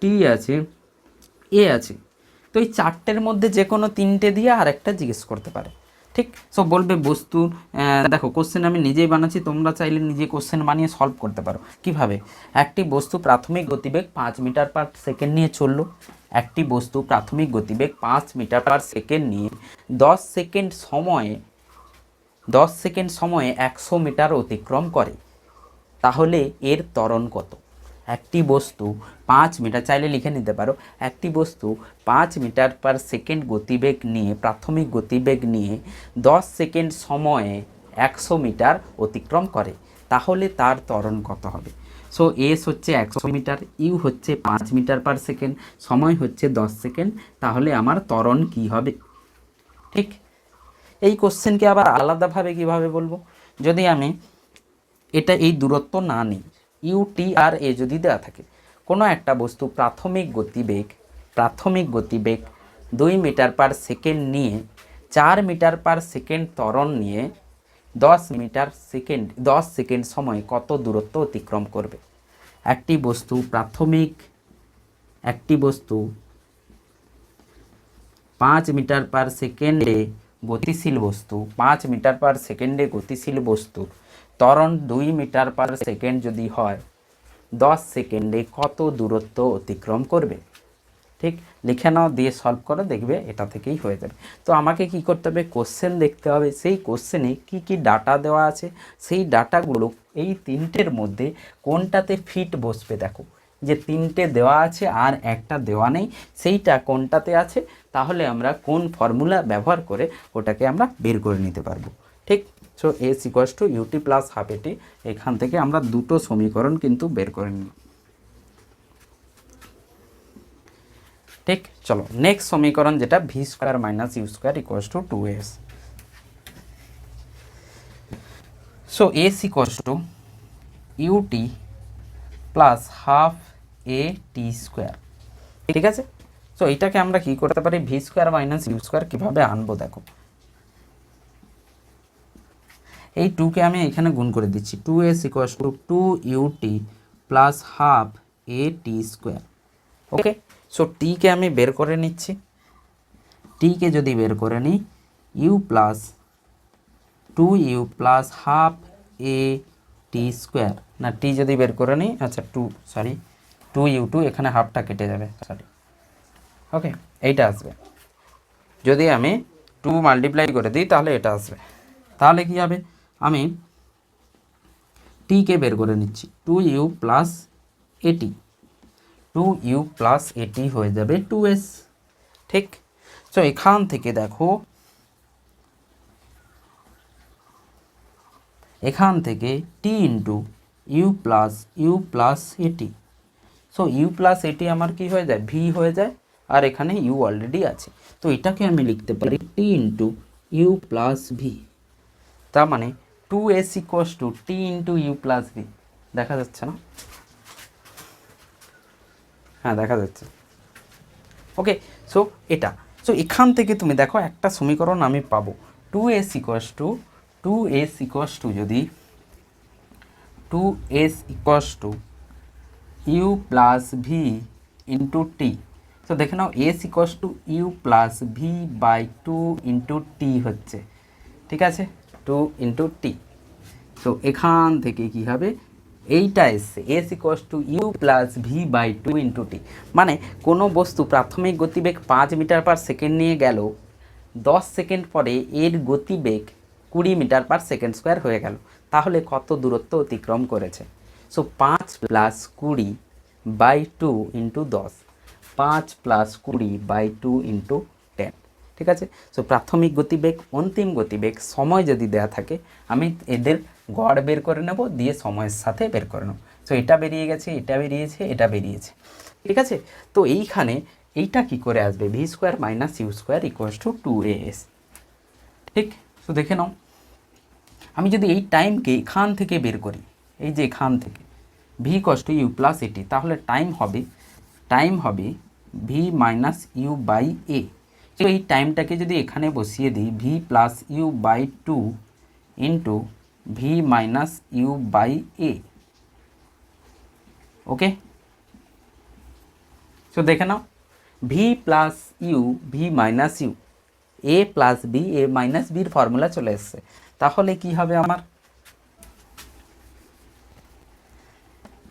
টি আছে, এ আছে। তো এই চারটের মধ্যে যে কোনো তিনটে দিয়ে আর একটা জিজ্ঞেস করতে পারে। ঠিক, সো বলবে বস্তু, দেখো কোশ্চেন আমি নিজেই বানাচ্ছি, তোমরা চাইলে নিজে কোশ্চেন বানিয়ে সলভ করতে পারো। কিভাবে, একটি বস্তু প্রাথমিক গতিবেগ 5 মিটার পার সেকেন্ড নিয়ে চললো, একটি বস্তু প্রাথমিক গতিবেগ 5 মিটার পার সেকেন্ড নিয়ে 10 সেকেন্ড সময়ে 100 মিটার অতিক্রম করে, তাহলে এর ত্বরণ কত? একটি বস্তু 5 মিটার, চাইলে লিখে নিতে পারো, একটি বস্তু 5 মিটার পার সেকেন্ড গতিবেগ নিয়ে, প্রাথমিক গতিবেগ নিয়ে 10 সেকেন্ড সময়ে 100 মিটার অতিক্রম করে, তাহলে তার ত্বরণ কত হবে? সো এস হচ্ছে 100 মিটার, ইউ হচ্ছে 5 মিটার পার সেকেন্ড, সময় হচ্ছে 10 সেকেন্ড, তাহলে আমার ত্বরণ কি হবে? ঠিক, এই কোশ্চেনকে আবার আলাদাভাবে কিভাবে বলবো, যদি আমি এটা এই দূরত্ব না নিই, ইউ টি আর এ যদি দেওয়া থাকে, কোনো একটা বস্তু প্রাথমিক গতিবেগ 2 মিটার পার সেকেন্ড নিয়ে 4 মিটার পার সেকেন্ড ত্বরণ নিয়ে 10 সেকেন্ড সময়ে কত দূরত্ব অতিক্রম করবে? একটি বস্তু 5 মিটার পার সেকেন্ডে গতিশীল বস্তু, 5 মিটার পার সেকেন্ডে গতিশীল বস্তুর ত্বরণ 2 মিটার পার সেকেন্ড যদি হয়, 10 সেকেন্ডে কত দূরত্ব অতিক্রম করবে? ঠিক, লিখে নাও, দিয়ে সলভ করো, দেখবে এটা থেকেই হয়ে যাবে। তো আমাকে কি করতে হবে, কোশ্চেন দেখতে হবে, সেই কোশ্চেনে কি কি ডাটা দেওয়া আছে, সেই ডাটাগুলো এই তিনটের মধ্যে কোনটাতে ফিট বসবে, দেখো যে তিনটে দেওয়া আছে আর একটা দেওয়া নেই, সেইটা কোনটাতে আছে, তাহলে আমরা কোন ফর্মুলা ব্যবহার করে ওটাকে আমরা বের করে নিতে পারবো। ঠিক, so S equals to UT plus half AT, এখান থেকে আমরা দুটো সমীকরণ কিন্তু বের করে নিই। ঠিক, চলো নেক্সট সমীকরণ যেটা V square minus U square equals to 2s। So S equals to UT plus half A T square. ঠিক আছে, সো এটাকে আমরা কি করতে পারি, V square minus U square কীভাবে আনবো দেখো, এই টুকে আমি এখানে গুণ করে দিচ্ছি, 2s equals two 2ut plus half A T square. Okay, so টিকে আমি বের করে নিচ্ছি, টিকে যদি বের করে নিই, U plus 2u plus half A T square, না টি যদি বের করে নিই, আচ্ছা 2u2, এখানে হাফটা কেটে যাবে, সরি। ওকে, এইটা আসবে, যদি আমি 2 মাল্টিপ্লাই করে দিই তাহলে এটা আসবে। তাহলে কি হবে, আমি টিকে বের করে নিচ্ছি, 2u প্লাস এটি, 2u প্লাস এটি হয়ে যাবে 2s। ঠিক, সো এখান থেকে দেখো, এখান থেকে টি into U plus AT, so you plus এটি আমার কি হয়ে যায়, ভি হয়ে যায়, আর এখানে ইউ অলরেডি আছে, তো এটাকে আমি লিখতে পারি T into U plus V. তার মানে 2s equals to T into U plus V. দেখা যাচ্ছে না? হ্যাঁ, দেখা যাচ্ছে। ওকে, সো এটা, সো এখান থেকে তুমি দেখো একটা সমীকরণ আমি পাবো, 2s ইকুয়ালস টু যদি 2s equals to U plus V into T, তো দেখে নাও S equals to U plus V by 2 into T হচ্ছে। ঠিক আছে, 2 ইন্টু টি, সো এখান থেকে কি হবে, এইটা এসছে S equals to U plus V by 2 into T. মানে কোনো বস্তু প্রাথমিক গতিবেগ 5 মিটার পার সেকেন্ড নিয়ে গেল, 10 সেকেন্ড পরে এর গতিবেগ 20 মিটার পার সেকেন্ড স্কোয়ার হয়ে গেল, তাহলে কত দূরত্ব অতিক্রম করেছে। So 5 plus 20 by 2 into 10, 5 plus 20 by 2 into 10। ঠিক আছে, সো প্রাথমিক গতিবেগ, অন্তিম গতিবেগ, সময় যদি দেয়া থাকে, আমি এদের গড় বের করে নেব, দিয়ে সময়ের সাথে বের করে নেব। সো এটা বেরিয়ে গেছে, এটা বেরিয়েছে, এটা বেরিয়েছে। ঠিক আছে, তো এইখানে এইটা কি করে আসবে, V square minus U square equals to 2as। ঠিক, তো দেখে নাও, আমি যদি এই টাইমকে এখান থেকে বের করি, এই যে এখান থেকে V equals to U plus A T, তাহলে টাইম হবে V minus U by A. তো এই টাইমটাকে যদি এখানে বসিয়ে দিই, V plus U by 2 into V minus U by A. Okay, so দেখে নাও, V plus U, V minus U, A plus B, A minus বির ফর্মুলা চলে এসছে, তাহলে কি হবে, আমার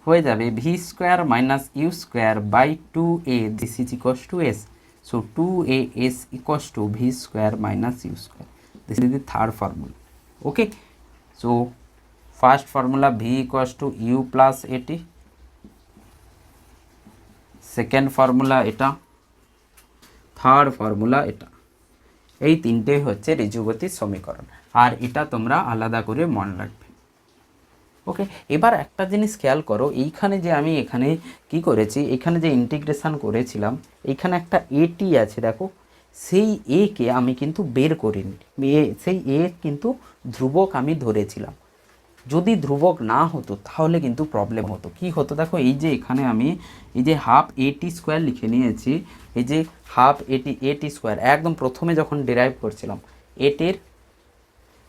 হয়ে যাবে V square minus U square by 2a, this is equals to S. So 2as equals to V square minus U square, this is the third formula. Okay, so first formula V equals to U plus AT, second formula এটা, third formula এটা, এই তিনটে হচ্ছে ঋজুগতির সমীকরণ, আর এটা তোমরা আলাদা করে মনে রাখবে। ওকে, এবার একটা জিনিস খেয়াল করো, এইখানে যে আমি এখানে কি করেছি, এখানে যে ইন্টিগ্রেশন করেছিলাম, এইখানে একটা এটি আছে দেখো, সেই এ কে আমি কিন্তু বের করিনি, সেই এ কিন্তু ধ্রুবক আমি ধরেছিলাম। যদি ধ্রুবক না হতো তাহলে কিন্তু প্রবলেম হতো। কি হতো দেখো, এই যে এখানে আমি এই যে হাফ এটি স্কোয়ার লিখে নিয়েছি, এই যে হাফ এটি স্কোয়ার একদম প্রথমে যখন ডিরাইভ করছিলাম,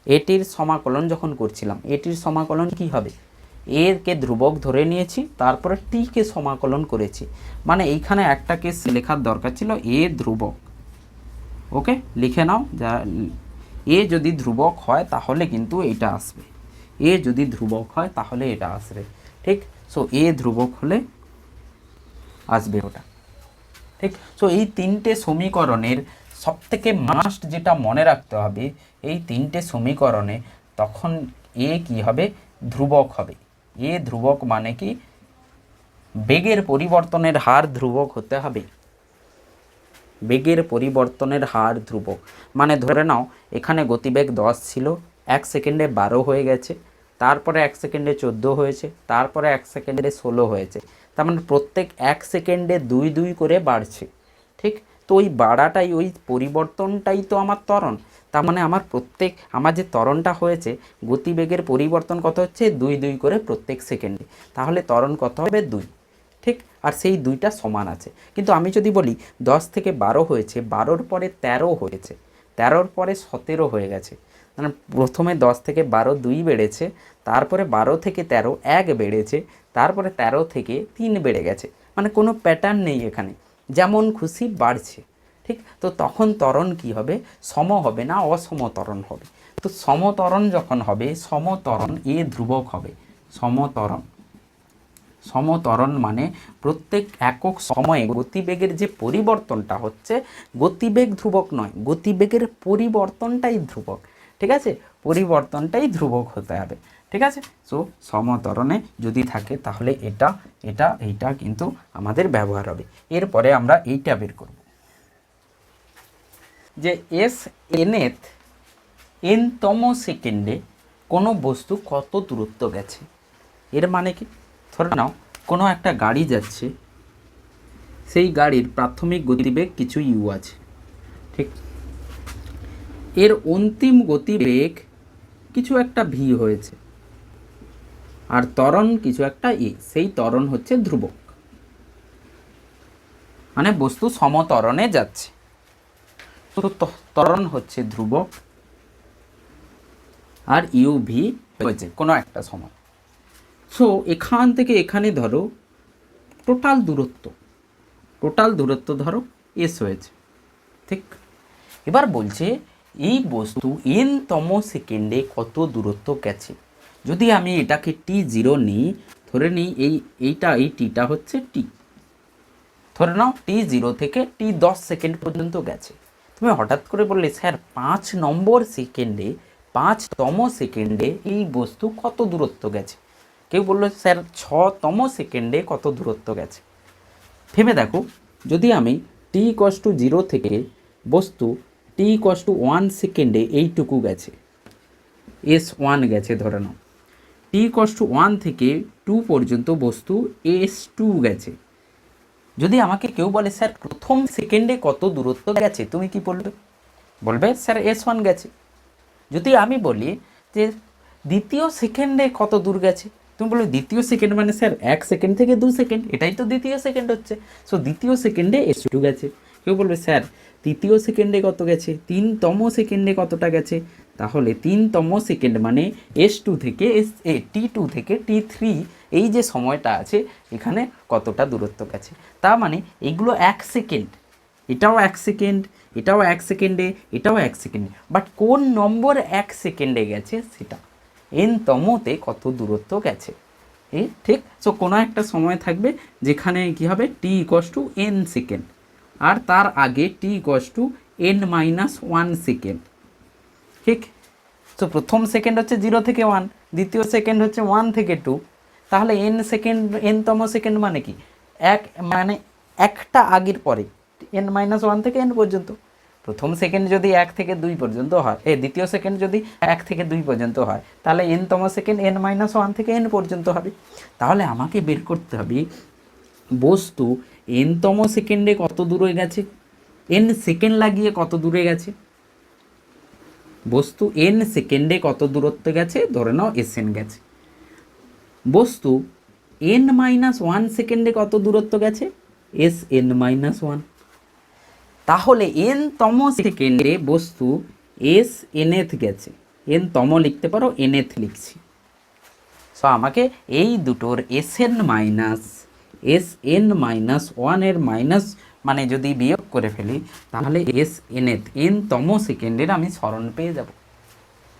এটির সমাকলন যখন করছিলাম, এটির সমাকলন কি হবে, এর কে ধ্রুবক ধরে নিয়েছি, তারপরে টি কে সমাকলন করেছি, মানে এইখানে একটা কেস লেখার দরকার ছিল এ ধ্রুবক। ওকে, লিখে নাও, যা এ যদি ধ্রুবক হয় তাহলে কিন্তু এটা আসবে, এ যদি ধ্রুবক হয় তাহলে এটা আসবে। ঠিক, সো এ ধ্রুবক হলে আসবে ওটা। ঠিক, সো এই তিনটে সমীকরণের সবথেকে মাস্ট যেটা মনে রাখতে হবে, এই তিনটে সমীকরণে তখন এ কি হবে, ধ্রুবক হবে। এ ধ্রুবক মানে কি, বেগের পরিবর্তনের হার ধ্রুবক হতে হবে। বেগের পরিবর্তনের হার ধ্রুবক মানে ধরে নাও এখানে গতিবেগ 10 ছিল, 1 সেকেন্ডে 12 হয়ে গেছে, তারপরে 1 সেকেন্ডে 14 হয়েছে, তারপরে 1 সেকেন্ডে 16 হয়েছে। তার মানে প্রত্যেক 1 সেকেন্ডে 2 2 করে বাড়ছে, ঠিক? তো ওই বাড়াটাই, ওই পরিবর্তনটাই তো আমার ত্বরণ। তার মানে আমার যে ত্বরণটা হয়েছে, গতিবেগের পরিবর্তন কত হচ্ছে 2 2 করে প্রত্যেক সেকেন্ডে, তাহলে ত্বরণ কত হবে 2, ঠিক? আর সেই দুইটা সমান আছে। কিন্তু আমি যদি বলি 10 থেকে 12 হয়েছে, 12র পরে 13 হয়েছে, 13র পরে 17 হয়ে গেছে, মানে প্রথমে 10 থেকে 12 2 বেড়েছে, তারপরে 12 থেকে 13 1 বেড়েছে, তারপরে 13 থেকে 3 বেড়ে গেছে, মানে কোনো প্যাটার্ন নেই এখানে, যেমন খুশি বাড়ছে, ঠিক? তো তখন ত্বরণ কি হবে? সম হবে না, অসম ত্বরণ হবে। তো সমত্বরণ যখন হবে, সমত্বরণ এ ধ্রুবক হবে। সমত্বরণ, সমত্বরণ মানে প্রত্যেক একক সময়ে গতিবেগের যে পরিবর্তনটা হচ্ছে, গতিবেগ ধ্রুবক নয়, গতিবেগের পরিবর্তনটাই ধ্রুবক, ঠিক আছে? পরিবর্তনটাই ধ্রুবক হতে হবে, ঠিক আছে? সো সমত্বরণে যদি থাকে তাহলে এটা এটা এইটা কিন্তু আমাদের ব্যবহার হবে। এরপরে আমরা এইটা বের করব যে এস এনএথ এনতম সেকেন্ডে কোনো বস্তু কত দূরত্ব গেছে। এর মানে কি? ধরে নাও কোনো একটা গাড়ি যাচ্ছে, সেই গাড়ির প্রাথমিক গতিবেগ কিছু ইউ আছে, ঠিক? এর অন্তিম গতিবেগ কিছু একটা ভি হয়েছে, আর ত্বরণ কিছু একটা এ, সেই ত্বরণ হচ্ছে ধ্রুবক, মানে বস্তু সমত্বরণে যাচ্ছে, তো ত্বরণ হচ্ছে ধ্রুবক, আর ইউ ভি হয়েছে কোনো একটা সময়। সো এখান থেকে এখানে ধরো টোটাল দূরত্ব ধরো এস হয়েছে, ঠিক? এবার বলছে এই বস্তু এনতম সেকেন্ডে কত দূরত্ব গেছে। যদি আমি এটাকে t0 নিই, ধরে নিই এই টিটা হচ্ছে টি, ধরে নাও t0 থেকে t10 সেকেন্ড পর্যন্ত গেছে। তুমি হঠাৎ করে বললে স্যার 5 নম্বর সেকেন্ডে, 5তম সেকেন্ডে এই বস্তু কত দূরত্ব গেছে। কেউ বললো স্যার 6তম সেকেন্ডে কত দূরত্ব গেছে। ভেবে দেখো, যদি আমি t=0 থেকে বস্তু t=1 সেকেন্ডে এইটুকু গেছে, s1 গেছে ধরে নাও, t=1 থেকে 2 পর্যন্ত বস্তু s2 গেছে। যদি আমাকে কেউ বলে স্যার প্রথম সেকেন্ডে কত দূরত্ব গেছে, তুমি কি বলবে? বলবে স্যার s1 গেছে। যদি আমি বলি যে দ্বিতীয় সেকেন্ডে কত দূর গেছে, তুমি বলবে দ্বিতীয় সেকেন্ড মানে স্যার 1 সেকেন্ড থেকে 2 সেকেন্ড, এটাই তো দ্বিতীয় সেকেন্ড হচ্ছে। সো দ্বিতীয় সেকেন্ডে s2 গেছে। কেউ বলবে স্যার তৃতীয় সেকেন্ডে কত গেছে, 3তম সেকেন্ডে কতটা গেছে, তাহলে 3তম সেকেন্ড মানে s2 থেকে t2 থেকে t3, এই যে সময়টা আছে এখানে কতটা দূরত্ব গেছে। তার মানে এইগুলো 1 সেকেন্ড, এটাও 1 সেকেন্ড, এটাও 1 সেকেন্ডে, এটাও 1 সেকেন্ডে, বাট কোন নম্বর 1 সেকেন্ডে গেছে সেটা, এনতমতে কত দূরত্ব গেছে, ঠিক? সো কোনো একটা সময় থাকবে যেখানে কি হবে t=n সেকেন্ড, আর তার আগে t=n-1 সেকেন্ড, ঠিক? তো প্রথম সেকেন্ড হচ্ছে 0 থেকে 1, দ্বিতীয় সেকেন্ড হচ্ছে 1 থেকে 2, তাহলে এনতম সেকেন্ড মানে কি? মানে একটা আগের পরে, n-1 থেকে n পর্যন্ত। প্রথম সেকেন্ড যদি 1 থেকে 2 পর্যন্ত হয়, দ্বিতীয় সেকেন্ড যদি 1 থেকে 2 পর্যন্ত হয়, তাহলে nতম সেকেন্ড n-1 থেকে n পর্যন্ত হবে। তাহলে আমাকে বের করতে হবে বস্তু nতম সেকেন্ডে কত দূরে গেছে, n সেকেন্ড লাগিয়ে কত দূরে গেছে। বস্তু n সেকেন্ডে কত দূরত্ব গেছে, ধরে নাও sn গেছে। বস্তু n-1 সেকেন্ডে কত দূরত্ব গেছে, sn-1। তাহলে nতম সেকেন্ডে বস্তু snth গেছে, nতম লিখতে পারো, nth লিখছি। সো আমাকে এই দুটোর sn-1 এর মাইনাস মানে যদি বিয়োগ করে ফেলি, তাহলে snth nতম সেকেন্ডের আমি সরণ পেয়ে যাব।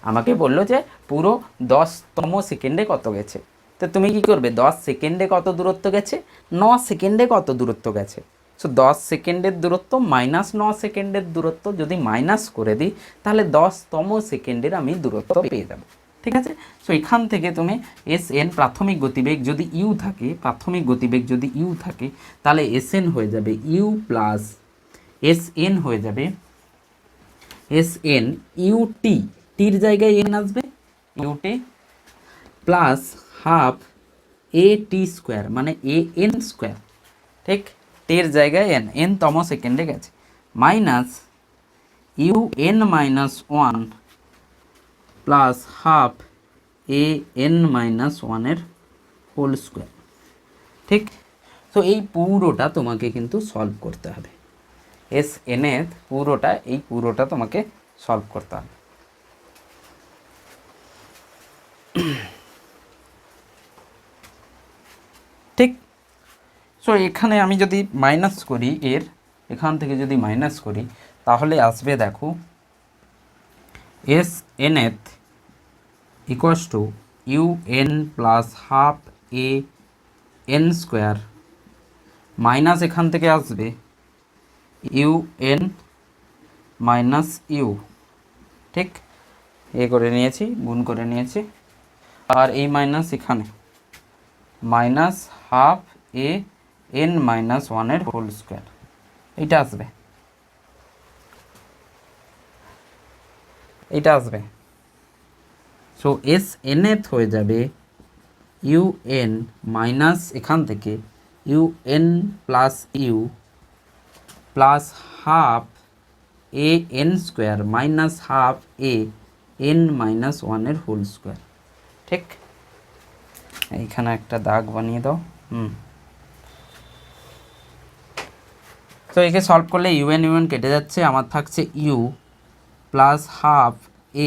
আমাকে বললো যে পুরো 10তম সেকেন্ডে কত গেছে, তো তুমি কি করবে? 10 সেকেন্ডে কত দূরত্ব গেছে, 9 সেকেন্ডে কত দূরত্ব গেছে। সো 10 সেকেন্ডের দূরত্ব মাইনাস 9 সেকেন্ডের দূরত্ব যদি মাইনাস করে দিই, তাহলে 10তম সেকেন্ডের আমি দূরত্ব পেয়ে যাব। ঠিক আছে। সো এখান থেকে তুমি এস এন প্রাথমিক গতিবেগ যদি ইউ থাকে, প্রাথমিক গতিবেগ যদি ইউ থাকে, তাহলে এস এন হয়ে যাবে ইউ প্লাস এস এন হয়ে যাবে এস এন ইউ টি, টির জায়গায় এন আসবে UT plus half A T square মানে এ এন স্কোয়ার, ঠিক, টির জায়গায় এন, এন তম সেকেন্ডে গেছে, minus U N minus one plus half A N minus ওয়ানের হোল স্কোয়ার, ঠিক। তো এই পুরোটা তোমাকে কিন্তু সলভ করতে হবে, এস এন এর পুরোটা, এই পুরোটা তোমাকে সলভ করতে হবে। ঠিক। সো এখানে আমি যদি মাইনাস করি, এর এখান থেকে যদি মাইনাস করি, তাহলে আসবে দেখো S N th equals to you N plus half A N square minus এখান থেকে আসবে ইউ এন মাইনাস ইউ, ঠিক, এ করে নিয়েছি, গুণ করে নিয়েছি, আর এই মাইনাস এখানে minus half A N minus ওয়ানের হোল স্কোয়ার, এইটা আসবে, এইটা আসবে। সো এস এন এথ হয়ে যাবে ইউ এন মাইনাস এখান থেকে U N plus U plus half A N square minus half A N minus ওয়ানের হোল স্কোয়ার, ঠিক। এইখানে একটা দাগ বানিয়ে দাও। তো একে সলভ করলে ইউএন ইউএন কেটে যাচ্ছে, আমার থাকছে U plus half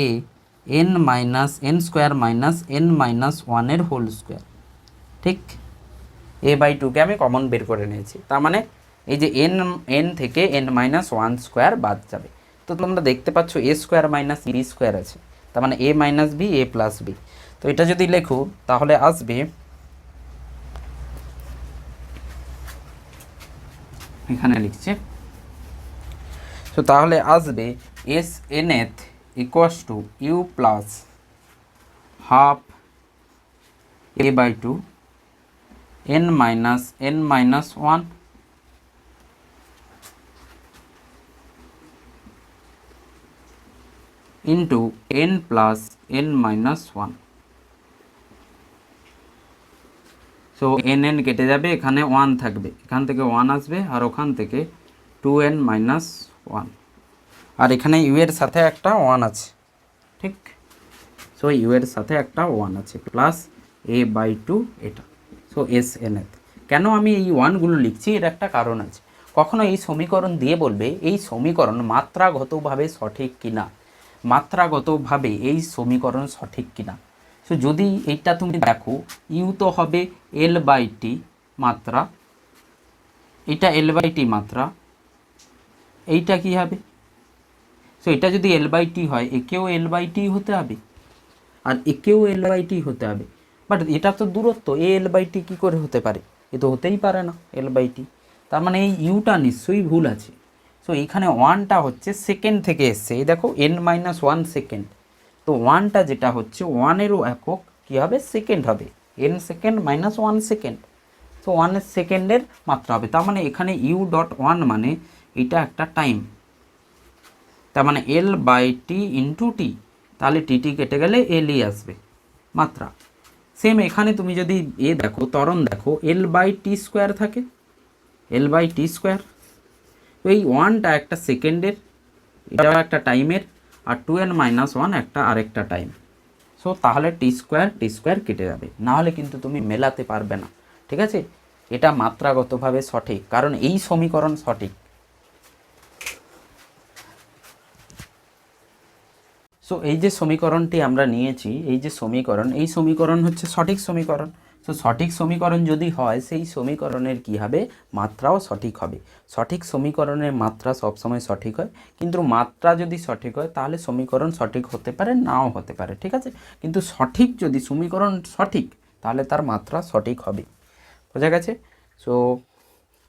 A N minus N square minus N minus ওয়ানের হোল স্কোয়ার, ঠিক। এ বাই টুকে আমি কমন বের করে নিয়েছি, তার মানে এই যে এন এন থেকে এন মাইনাস ওয়ান স্কোয়ার বাদ যাবে। তো তোমরা দেখতে পাচ্ছ এ স্কোয়ার মাইনাস বি স্কোয়ার আছে, তার মানে এ minus B A plus B. তো এটা যদি লেখো তাহলে আসবে, এখানে লিখছে, তো তাহলে আসবে S N th equals to U plus half A by two N minus one into N plus N minus one. So N N কেটে যাবে, এখানে ওয়ান থাকবে, এখান থেকে ওয়ান আসবে, আর ওখান থেকে টু এন মাইনাস ওয়ান, আর এখানে ইউ এর সাথে একটা ওয়ান আছে, ঠিক। সো ইউ এর সাথে একটা ওয়ান আছে প্লাস এ বাই টু এটা। সো এস এন এথ, কেন আমি এই ওয়ানগুলো লিখছি এর একটা কারণ আছে। কখনো এই সমীকরণ দিয়ে বলবে এই সমীকরণ মাত্রাগতভাবে সঠিক কিনা, মাত্রাগতভাবে এই সমীকরণ সঠিক কিনা। সো যদি এইটা তুমি দেখো, ইউ তো হবে এল বাই টি মাত্রা, এটা এল বাই টি মাত্রা, এইটা কি হবে, সো এটা যদি এল বাই টি হয় একেও এল বাই টি হতে হবে, আর একেও এল বাই টি হতে হবে। বাট এটা তো দূরত্ব, এ এল বাই টি কী করে হতে পারে, এ তো হতেই পারে না এল বাই টি, তার মানে এই ইউটা নিশ্চয়ই ভুল আছে। সো এইখানে ওয়ানটা হচ্ছে সেকেন্ড থেকে এসছে, এই দেখো এন মাইনাস ওয়ান সেকেন্ড, তো ওয়ানটা যেটা হচ্ছে ওয়ানেরও একক কী হবে, সেকেন্ড হবে, N second minus one second, তো ওয়ানের সেকেন্ডের মাত্রা হবে। তার মানে এখানে ইউ ডট ওয়ান মানে এটা একটা টাইম, তার মানে L by T into T, তাহলে টিটি কেটে গেলে এলই আসবে মাত্রা। সেম এখানে তুমি যদি এ দেখো, ত্বরণ দেখো, এল বাই টি স্কোয়ার থাকে, এল বাই টি স্কোয়ার, তো এই ওয়ানটা একটা সেকেন্ডের, এটা একটা টাইমের, আর টু এন মাইনাস ওয়ান একটা আরেকটা টাইম। সো তাহলে টি স্কোয়ার কেটে যাবে, না হলে কিন্তু তুমি মেলাতে পারবে না, ঠিক আছে। এটা মাত্রাগতভাবে সঠিক, কারণ এই সমীকরণ সঠিক। সো এই যে সমীকরণটি আমরা নিয়েছি, এই যে সমীকরণ, এই সমীকরণ হচ্ছে সঠিক সমীকরণ। সো সঠিক সমীকরণ যদি হয়, সেই সমীকরণের কী হবে, মাত্রাও সঠিক হবে। সঠিক সমীকরণের মাত্রা সবসময় সঠিক হয়, কিন্তু মাত্রা যদি সঠিক হয় তাহলে সমীকরণ সঠিক হতে পারে, নাও হতে পারে, ঠিক আছে। কিন্তু সঠিক যদি সমীকরণ সঠিক, তাহলে তার মাত্রা সঠিক হবে, বোঝা গেছে। সো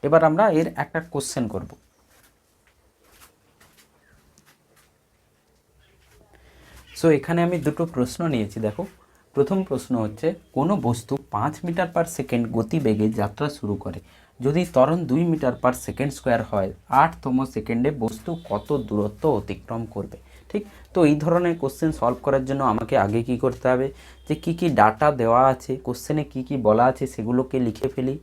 এবার আমরা এর একটা কোশ্চেন করব। সো এখানে আমি দুটো প্রশ্ন নিয়েছি, দেখো। প্রথম প্রশ্ন হচ্ছে, কোনো বস্তু 5 মিটার পার সেকেন্ড গতিবেগে যাত্রা শুরু করে, যদি ত্বরণ 2 মিটার পার সেকেন্ড স্কোয়ার হয়, 8তম সেকেন্ডে বস্তু কত দূরত্ব অতিক্রম করবে। ঠিক, তো এই ধরনের কোশ্চেন সলভ করার জন্য আমাকে আগে কি করতে হবে, যে কি কি ডাটা দেওয়া আছে, কোশ্চেনে কি কি বলা আছে সেগুলোকে লিখে ফেলি,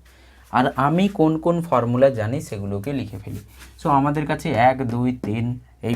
আর আমি কোন কোন ফর্মুলা জানি সেগুলোকে লিখে ফেলি। সো আমাদের কাছে 1 2 3 এই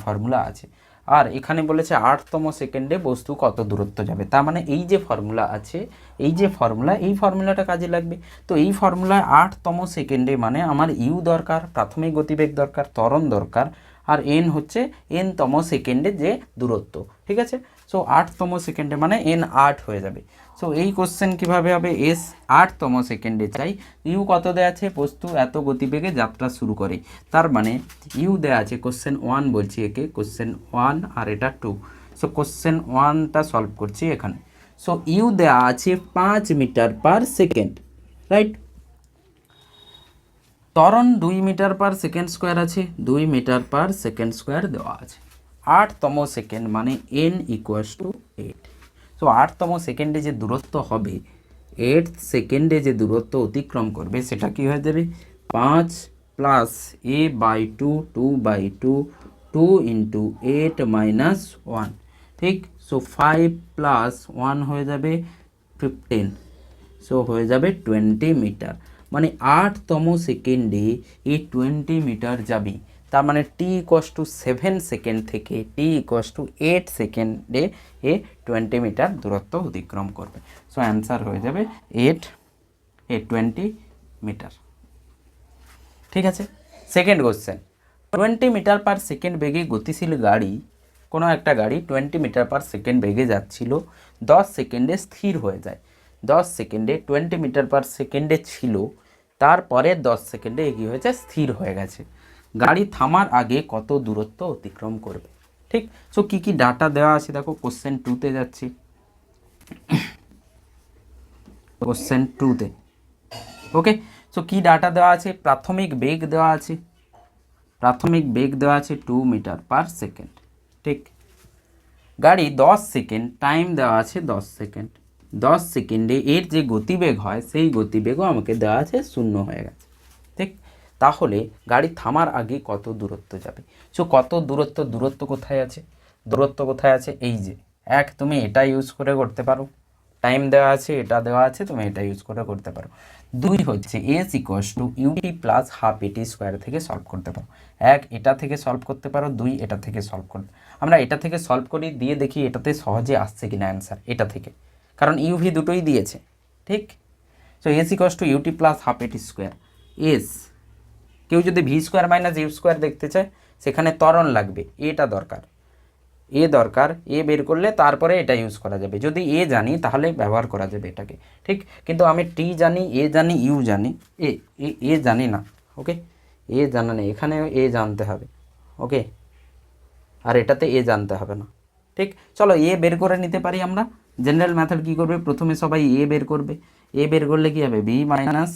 ফর্মুলা আছে। আর এখানে বলেছে 8তম সেকেন্ডে বস্তু কত দূরত্ব যাবে, তার মানে এই যে ফর্মুলা আছে, এই ফর্মুলাটা কাজে লাগবে। তো এই ফর্মুলায় 8তম সেকেন্ডে মানে আমার ইউ দরকার, প্রাথমিক গতিবেগ দরকার, ত্বরণ দরকার, আর এন হচ্ছে এনতম সেকেন্ডে যে দূরত্ব। ঠিক আছে, সো 8তম সেকেন্ডে মানে এন 8 হয়ে যাবে। সো এই কোশ্চেন কিভাবে হবে, এস 8তম সেকেন্ডে চাই, ইউ কত দেওয়া আছে, বস্তু এত গতিবেগে যাত্রা শুরু করে, তার মানে ইউ দেওয়া আছে, কোশ্চেন 1 বলছি একে, কোশ্চেন 1 আর এটা 2। সো কোশ্চেন 1টা সলভ করছি এখানে। সো ইউ দেওয়া আছে 5 মিটার পার সেকেন্ড, রাইট। ত্বরণ 2 মিটার পার সেকেন্ড স্কোয়ার আছে, 2 মিটার পার সেকেন্ড স্কোয়ার দেওয়া আছে। 8তম সেকেন্ড মানে এন ইকুয়ালস টু 8। সো 8তম সেকেন্ডে যে দূরত্ব হবে, 8 সেকেন্ডে যে দূরত্ব অতিক্রম করবে, সেটা কি হয়ে যাবে, 5 plus A by 2, 2 by 2, 2 into 8 minus 1। ঠিক, সো 5 প্লাস 1 হয়ে যাবে 15, সো হয়ে যাবে 20 মিটার। মানে 8তম সেকেন্ডে এই 20 মিটার যাবে, তার মানে টি ইকুয়ালস টু 7 সেকেন্ড থেকে টি ইকুয়ালস টু 8 সেকেন্ডে এ 20 মিটার দূরত্ব অতিক্রম করবে। সো অ্যান্সার হয়ে যাবে 20 মিটার। ঠিক আছে, second question, 20 metre per second বেগে গতিশীল গাড়ি, কোনো একটা গাড়ি 20 মিটার পার সেকেন্ড বেগে যাচ্ছিল, 10 সেকেন্ডে স্থির হয়ে যায়। 10 সেকেন্ডে 20 মিটার পার সেকেন্ডে ছিল, তারপরে 10 সেকেন্ডে এগিয়ে হয়েছে, স্থির হয়ে গেছে। গাড়ি থামার আগে কত দূরত্ব অতিক্রম করবে। ঠিক, সো কী কী ডাটা দেওয়া আছে দেখো, কোশ্চেন 2তে যাচ্ছি। কোশ্চেন 2তে ওকে, সো কী ডাটা দেওয়া আছে, প্রাথমিক বেগ দেওয়া আছে, 2 মিটার পার সেকেন্ড। ঠিক, গাড়ি 10 সেকেন্ড, টাইম দেওয়া আছে 10 সেকেন্ড, 10 সেকেন্ডে এর যে গতিবেগ হয় সেই গতিবেগও আমাকে দেওয়া আছে 0 হয়ে গেছে। ঠিক, তাহলে গাড়ি থামার আগে কত দূরত্ব যাবে। সো কত দূরত্ব কোথায় আছে, এই যে এক, তুমি এটা ইউজ করে করতে পারো, টাইম দেওয়া আছে, এটা দেওয়া আছে, তুমি এটা ইউজ করে করতে পারো। 2 হচ্ছে S equals to UT plus half AT square থেকে সলভ করতে পারো। 1 এটা থেকে সলভ করতে পারো, 2 এটা থেকে সলভ করতে, আমরা এটা থেকে সলভ করি, দিয়ে দেখি এটাতে সহজে আসছে কিনা অ্যান্সার এটা থেকে, কারণ ইউভি দুটোই দিয়েছে। ঠিক, so S equals to UT plus half AT square. S, কেউ যদি V square minus U square দেখতে চায়, সেখানে ত্বরণ লাগবে, এটা দরকার, এ বের করলে তারপরে এটা ইউজ করা যাবে। যদি এ জানি তাহলে ব্যবহার করা যাবে এটাকে। ঠিক, কিন্তু আমি টি জানি, এ জানি, ইউ জানি, এ জানি না। ওকে, এ জানা নেই, এখানে এ জানতে হবে। ওকে, আর এটাতে এ জানতে হবে না। ঠিক, চলো এ বের করে নিতে পারি আমরা। জেনারেল মেথড কী করবে, প্রথমে সবাই এ বের করবে, এ বের করলে কী হবে, V minus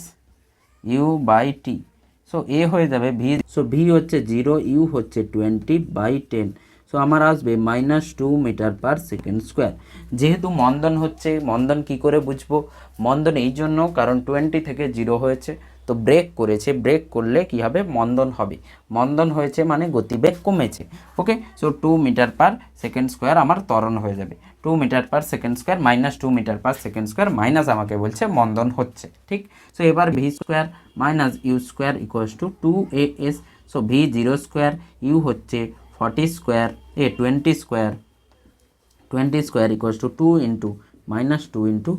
U by T. So A হয়ে যাবে ভি, সো ভি হচ্ছে 0, ইউ হচ্ছে 20/10। সো আমার আসবে -2 মিটার পার সেকেন্ড স্কোয়ার। যেহেতু মন্দন হচ্ছে, মন্দন কি করে বুঝবো, মন্দন এই জন্য কারণ 20 থেকে 0 হয়েছে, তো ব্রেক করেছে, ব্রেক করলে কি হবে, মন্দন হবে, মন্দন হয়েছে মানে গতিবেগ কমেছে। Okay, so 2 metre per second square আমার ত্বরণ হয়ে যাবে, 2 metre per second square -2 metre per second square, minus আমাকে বলছে মন্দন হচ্ছে। ঠিক, সো এবার V square minus U square equals to 2as। So V 0 square, U হচ্ছে 40 square, 20 square equals to 2 into -2 into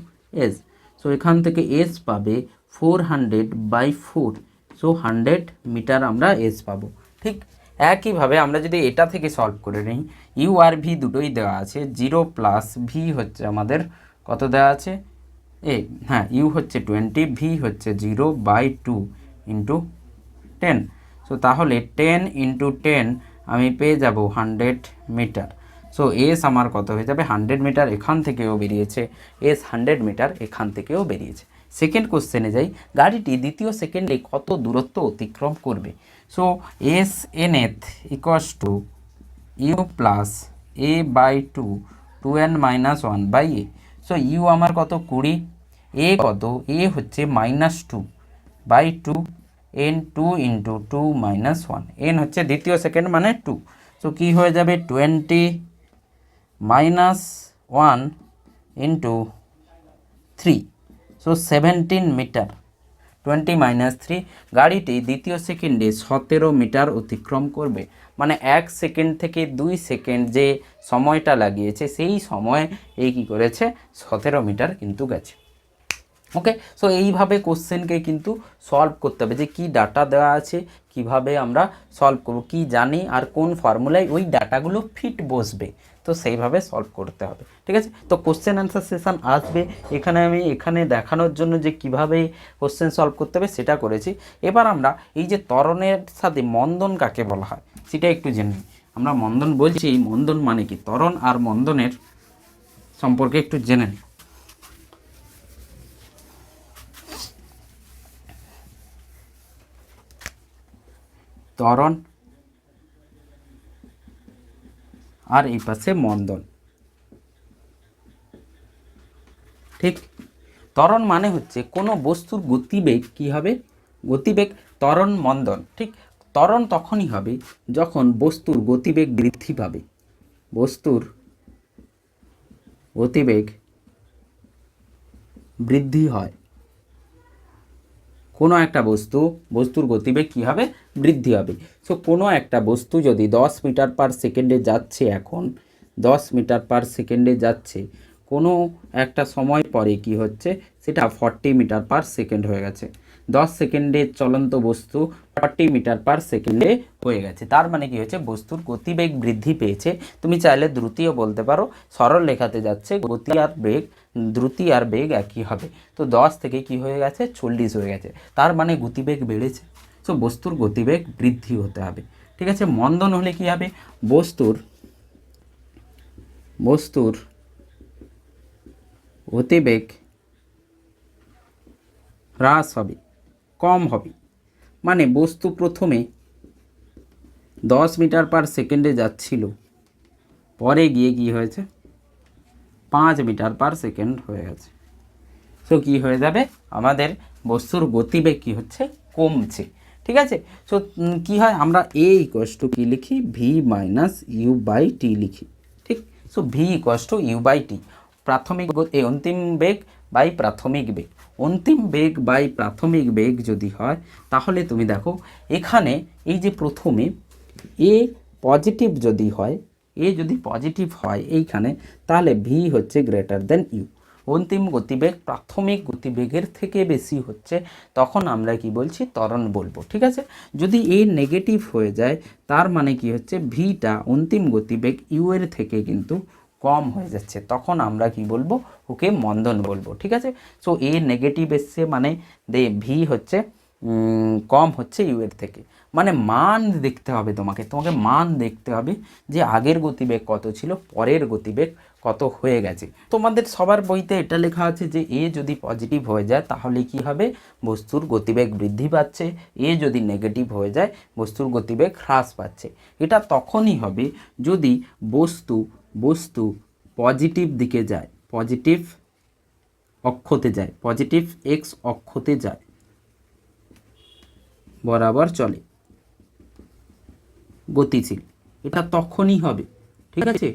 S. So এখান থেকে এস পাবে 400/4, সো 100 মিটার আমরা এস পাবো। ঠিক, একইভাবে আমরা যদি এটা থেকে সলভ করে নিই, ইউ আর ভি দুটোই দেওয়া আছে, 0 প্লাস ভি হচ্ছে আমাদের কত দেওয়া আছে, হ্যাঁ, ইউ হচ্ছে 20, ভি হচ্ছে 0/2 ইন্টু 10। সো তাহলে 10 ইন্টু 10 আমি পেয়ে যাব 100 মিটার। সো এস আমার কত হয়ে যাবে, 100 মিটার এখান থেকেও বেরিয়েছে, এস 100 মিটার এখান থেকেও বেরিয়েছে। সেকেন্ড কোশ্চেনে যাই, গাড়িটি দ্বিতীয় সেকেন্ডে কত দূরত্ব অতিক্রম করবে। So S N th equals to U plus A by 2n-1/a। So U আমার কত 20, এ কত, এ হচ্ছে -2/2, n 2 × 2 - 1, n হচ্ছে দ্বিতীয় সেকেন্ড মানে 2। সো কী হয়ে যাবে 20 - 1 × 3, সো 17 মিটার। 20 - 3, গাড়িটি দ্বিতীয় সেকেন্ডে 17 মিটার অতিক্রম করবে। মানে 1 সেকেন্ড থেকে 2 সেকেন্ড যে সময়টা লাগিয়েছে সেই সময় এই কী করেছে 17 মিটার কিন্তু গেছে। ওকে, সো এইভাবে কোশ্চেনকে কিন্তু সলভ করতে হবে, যে কি ডাটা দেওয়া আছে কিভাবে আমরা সলভ করব, কি জানি আর কোন ফর্মুলায় ওই ডাটাগুলো ফিট বসবে, তো সেইভাবে সলভ করতে হবে। ঠিক আছে, তো কোশ্চেন অ্যান্সার সেশন আসবে এখানে, আমি এখানে দেখানোর জন্য যে কিভাবে কোশ্চেন সলভ করতে হবে সেটা করেছি। এবার আমরা এই যে ত্বরণের সাথে মন্দন কাকে বলা হয় সেটা একটু জেনে নিই। আমরা মন্দন বলছি, মন্দন মানে কি, ত্বরণ আর মন্দনের সম্পর্কে একটু জেনে নিই। ত্বরণ আর এই পাশে মন্দন। ঠিক, ত্বরণ মানে হচ্ছে কোনো বস্তুর গতিবেগ কি হবে, গতিবেগ, ত্বরণ মন্দন। ঠিক, ত্বরণ তখনই হবে যখন বস্তুর গতিবেগ বৃদ্ধি পাবে, বস্তুর গতিবেগ বৃদ্ধি হয়, কোনো একটা বস্তুর গতিবেগ কী হবে, বৃদ্ধি হবে। সো কোনো একটা বস্তু যদি 10 মিটার পার সেকেন্ডে যাচ্ছে, এখন 10 মিটার পার সেকেন্ডে যাচ্ছে, কোনো একটা সময় পরে কি হচ্ছে সেটা 40 মিটার পার সেকেন্ড হয়ে গেছে। 10 সেকেন্ডে চলন্ত বস্তু 40 মিটার পার সেকেন্ডে হয়ে গেছে, তার মানে কি হচ্ছে বস্তুর গতিবেগ বৃদ্ধি পেয়েছে। তুমি চাইলে দ্রুতিও বলতে পারো, সরল লেখাতে যাচ্ছে গতি আর বেগ, দ্রুতি আর বেগ একই হবে। তো 10 থেকে কি হয়ে গেছে 40 হয়ে গেছে, তার মানে গতিবেগ বেড়েছে। সো বস্তুর গতিবেগ বৃদ্ধি হতে হবে। ঠিক আছে, মন্দন হলে কি হবে, বস্তুর গতিবেগ হ্রাস হবে, কম হবে। মানে বস্তু প্রথমে 10 মিটার পার সেকেন্ডে যাচ্ছিল, পরে গিয়ে কি হয়েছে 5 মিটার পার সেকেন্ড হয়ে গেছে। সো কী হয়ে যাবে, আমাদের বস্তুর গতিবেগ কী হচ্ছে, কমছে। ঠিক আছে, সো কী হয়, আমরা a = কী লিখি, v-u/t লিখি। ঠিক, সো v = u/t, প্রাথমিক অন্তিম বেগ বাই প্রাথমিক বেগ। অন্তিম বেগ বাই প্রাথমিক বেগ যদি হয় তাহলে তুমি দেখো এখানে এই যে প্রথমে এ পজিটিভ যদি হয়, এ যদি পজিটিভ হয় এইখানে, তাহলে ভি হচ্ছে গ্রেটার দেন ইউ। অন্তিম গতিবেগ প্রাথমিক গতিবেগের থেকে বেশি হচ্ছে, তখন আমরা কি বলছি, ত্বরণ বলবো। ঠিক আছে, যদি এ নেগেটিভ হয়ে যায় তার মানে কি হচ্ছে ভিটা অন্তিম গতিবেগ ইউ এর থেকে কিন্তু কম হয়ে যাচ্ছে, তখন আমরা কি বলবো, ওকে মন্দন বলবো। ঠিক আছে, সো এ নেগেটিভ এসছে মানে ভি হচ্ছে কম হচ্ছে ইউ এর থেকে, মানে মান দেখতে হবে, তোমাকে মান দেখতে হবে যে আগের গতিবেগ কত ছিল, পরের গতিবেগ কত হয়ে গেছে। তোমাদের সবার বইতে এটা লেখা আছে যে এ যদি পজিটিভ হয়ে যায় তাহলে কি হবে, বস্তুর গতিবেগ বৃদ্ধি পাচ্ছে, এ যদি নেগেটিভ হয়ে যায় বস্তুর গতিবেগ হ্রাস পাচ্ছে। এটা তখনই হবে যদি বস্তু পজিটিভ দিকে যায়, পজিটিভ অক্ষতে যায়, পজিটিভ এক্স অক্ষতে যায়, বরাবর চলে, গতিশীল, এটা তখনই হবে। ঠিক আছে,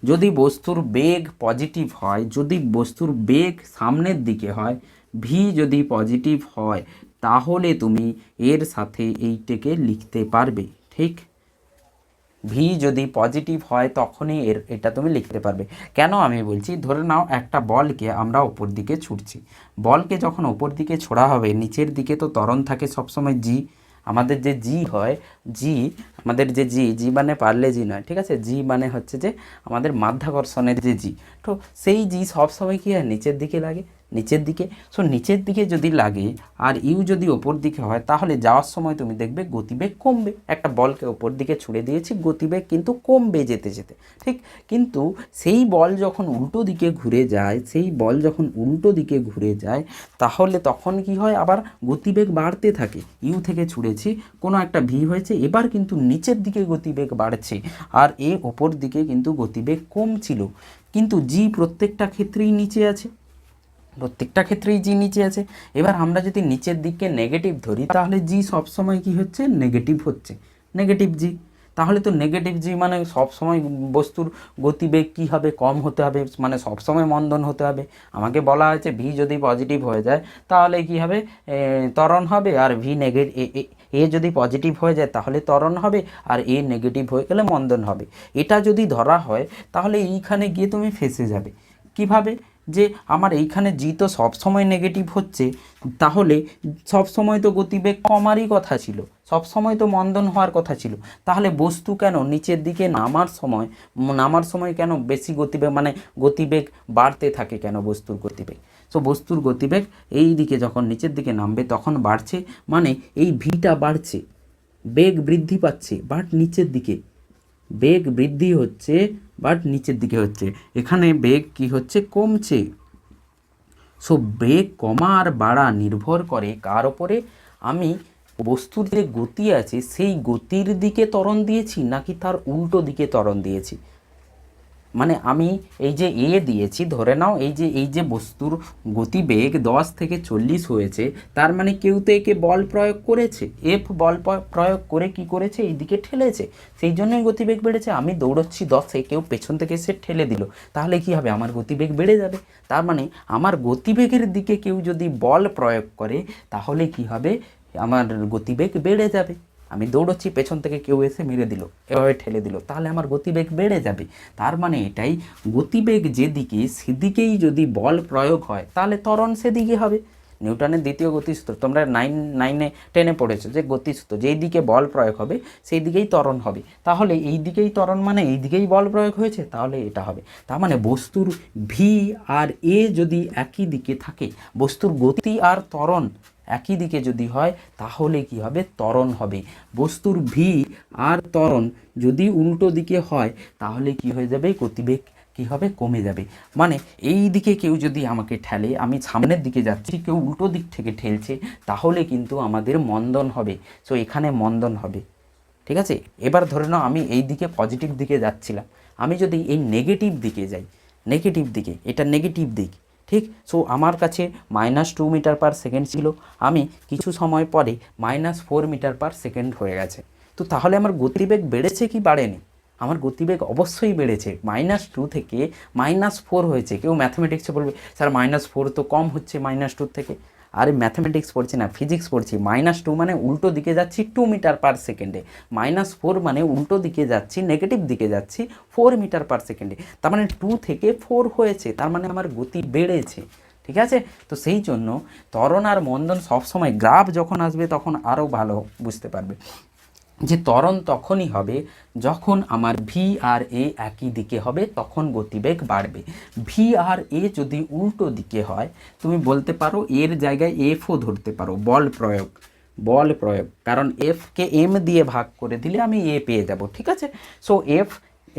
যদি বস্তুর বেগ পজিটিভ হয়, যদি বস্তুর বেগ সামনের দিকে হয়, ভি যদি পজিটিভ হয় তাহলে তুমি এর সাথে এইটাকে লিখতে পারবে। ঠিক, ভি যদি পজিটিভ হয় তখনই এটা তুমি লিখতে পারবে। কেন আমি বলছি, ধরে নাও একটা বলকে আমরা ওপর দিকে ছুটছি, বলকে যখন ওপর দিকে ছোড়া হবে নিচের দিকে তো ত্বরণ থাকে সবসময় জি, আমাদের যে জি হয়, আমাদের যে জি মানে পারলে জি নয়। ঠিক আছে, জি মানে হচ্ছে যে আমাদের মাধ্যাকর্ষণের যে জি, তো সেই জি সবসময় কী হয়, নিচের দিকে লাগে, নিচের দিকে। সো নিচের দিকে যদি লাগে আর ইউ যদি ওপর দিকে হয় তাহলে যাওয়ার সময় তুমি দেখবে গতিবেগ কমবে। একটা বলকে ওপর দিকে ছুড়ে দিয়েছি, গতিবেগ কিন্তু কমবে যেতে যেতে, ঠিক। কিন্তু সেই বল যখন উল্টো দিকে ঘুরে যায়, তাহলে তখন কি হয়, আবার গতিবেগ বাড়তে থাকে। ইউ থেকে ছুড়েছি, কোনো একটা ভি হয়েছে, এবার কিন্তু নিচের দিকে গতিবেগ বাড়ছে আর এ ওপর দিকে কিন্তু গতিবেগ কমছিল। কিন্তু জি প্রত্যেকটা ক্ষেত্রেই নিচে আছে, এবার আমরা যদি নিচের দিকে নেগেটিভ ধরি তাহলে জি সবসময় কি হচ্ছে, নেগেটিভ হচ্ছে, নেগেটিভ জি। তাহলে তো নেগেটিভ জি মানে সবসময় বস্তুর গতিবেগ কী হবে, কম হতে হবে, মানে সবসময় মন্দন হতে হবে। আমাকে বলা হয়েছে ভি যদি পজিটিভ হয়ে যায় তাহলে কি হবে, ত্বরণ হবে, আর ভি এ যদি পজিটিভ হয়ে যায় তাহলে ত্বরণ হবে, আর এ নেগেটিভ হয়ে গেলে মন্দন হবে। এটা যদি ধরা হয় তাহলে এইখানে গিয়ে তুমি ফেঁসে যাবে। কিভাবে, যে আমার এইখানে জি তো সবসময় নেগেটিভ হচ্ছে, তাহলে সবসময় তো গতিবেগ কমারই কথা ছিল, সবসময় তো মন্দন হওয়ার কথা ছিল, তাহলে বস্তু কেন নিচের দিকে নামার সময় কেন বেশি গতিবেগ, মানে গতিবেগ বাড়তে থাকে কেন বস্তুর গতিবেগ? সো বস্তুর গতিবেগ এই দিকে যখন নিচের দিকে নামবে তখন বাড়ছে, মানে এই ভিটা বাড়ছে, বেগ বৃদ্ধি পাচ্ছে, বাট নিচের দিকে বেগ বৃদ্ধি হচ্ছে, বাট নিচের দিকে হচ্ছে। এখানে বেগ কি হচ্ছে, কমছে। সো বেগ কমা আর বাড়া নির্ভর করে কার ওপরে, আমি বস্তুর যে গতি আছে সেই গতির দিকে ত্বরণ দিয়েছি নাকি তার উল্টো দিকে ত্বরণ দিয়েছি। মানে আমি এই যে এ দিয়েছি, ধরে নাও এই যে বস্তুর গতিবেগ 10 থেকে 40 হয়েছে, তার মানে কেউ তো একে বল প্রয়োগ করেছে, এফ বল প্রয়োগ করে কি করেছে, এই দিকে ঠেলেছে, সেই জন্যই গতিবেগ বেড়েছে। আমি দৌড়চ্ছি 10-এ, কেউ পেছন থেকে এসে ঠেলে দিল, তাহলে কি হবে, আমার গতিবেগ বেড়ে যাবে। তার মানে আমার গতিবেগের দিকে কেউ যদি বল প্রয়োগ করে তাহলে কি হবে, আমার গতিবেগ বেড়ে যাবে। আমি দৌড়চ্ছি, পেছন থেকে কেউ এসে মেরে দিল, এভাবে ঠেলে দিল, তাহলে আমার গতিবেগ বেড়ে যাবে। তার মানে এটাই, গতিবেগ যেদিকে সেদিকেই যদি বল প্রয়োগ হয় তাহলে ত্বরণ সেদিকে হবে। নিউটনের দ্বিতীয় গতিসূত্র তোমরা 9-10-এ পড়েছো, যে গতিসূত্র যেই দিকে বল প্রয়োগ হবে সেই দিকেই ত্বরণ হবে। তাহলে এই দিকেই ত্বরণ মানে এই দিকেই বল প্রয়োগ হয়েছে, তাহলে এটা হবে। তার মানে বস্তুর ভি আর এ যদি একই দিকে থাকে, বস্তুর গতি আর ত্বরণ একই দিকে যদি হয় তাহলে কি হবে, ত্বরণ হবে। বস্তুর ভি আর ত্বরণ যদি উল্টো দিকে হয় তাহলে কি হয়ে যাবে, গতিবেগ কি হবে, কমে যাবে। মানে এই দিকে কেউ যদি আমাকে ঠেলে, আমি সামনের দিকে যাচ্ছি, কেউ উল্টো দিক থেকে ঠেলছে, তাহলে কিন্তু আমাদের মন্দন হবে। সো এখানে মন্দন হবে, ঠিক আছে। এবার ধরে নাও আমি এই দিকে পজিটিভ দিকে যাচ্ছিলাম, আমি যদি এই নেগেটিভ দিকে যাই, এটা নেগেটিভ দিক, ঠিক। সো আমার কাছে -2 মিটার পার সেকেন্ড ছিল, আমি কিছু সময় পরে -4 মিটার পার সেকেন্ড হয়ে গেছে। তো তাহলে আমার গতিবেগ বেড়েছে কি বাড়েনি? আমার গতিবেগ অবশ্যই বেড়েছে, -2 থেকে -4 হয়েছে। কেউ ম্যাথমেটিক্সে বলবে স্যার -4 তো কম হচ্ছে -2 থেকে। আরে ম্যাথমেটিক্স পড়ছি না, ফিজিক্স পড়ছি। -2 মানে উল্টো দিকে যাচ্ছি 2 মিটার পার সেকেন্ডে, -4 মানে উল্টো দিকে যাচ্ছি, নেগেটিভ দিকে যাচ্ছি 4 মিটার পার সেকেন্ডে। তার মানে 2 থেকে 4 হয়েছে, তার মানে আমার গতি বেড়েছে, ঠিক আছে। তো সেই জন্য ত্বরণ আর মন্দন সবসময়, গ্রাফ যখন আসবে তখন আরও ভালো বুঝতে পারবে যে ত্বরণ তখনই হবে যখন আমার ভি আর এ একই দিকে হবে, তখন গতিবেগ বাড়বে। ভি আর এ যদি উল্টো দিকে হয়, তুমি বলতে পারো এর জায়গায় এফও ধরতে পারো, বল প্রয়োগ, কারণ এফকে এম দিয়ে ভাগ করে দিলে আমি এ পেয়ে যাব, ঠিক আছে। So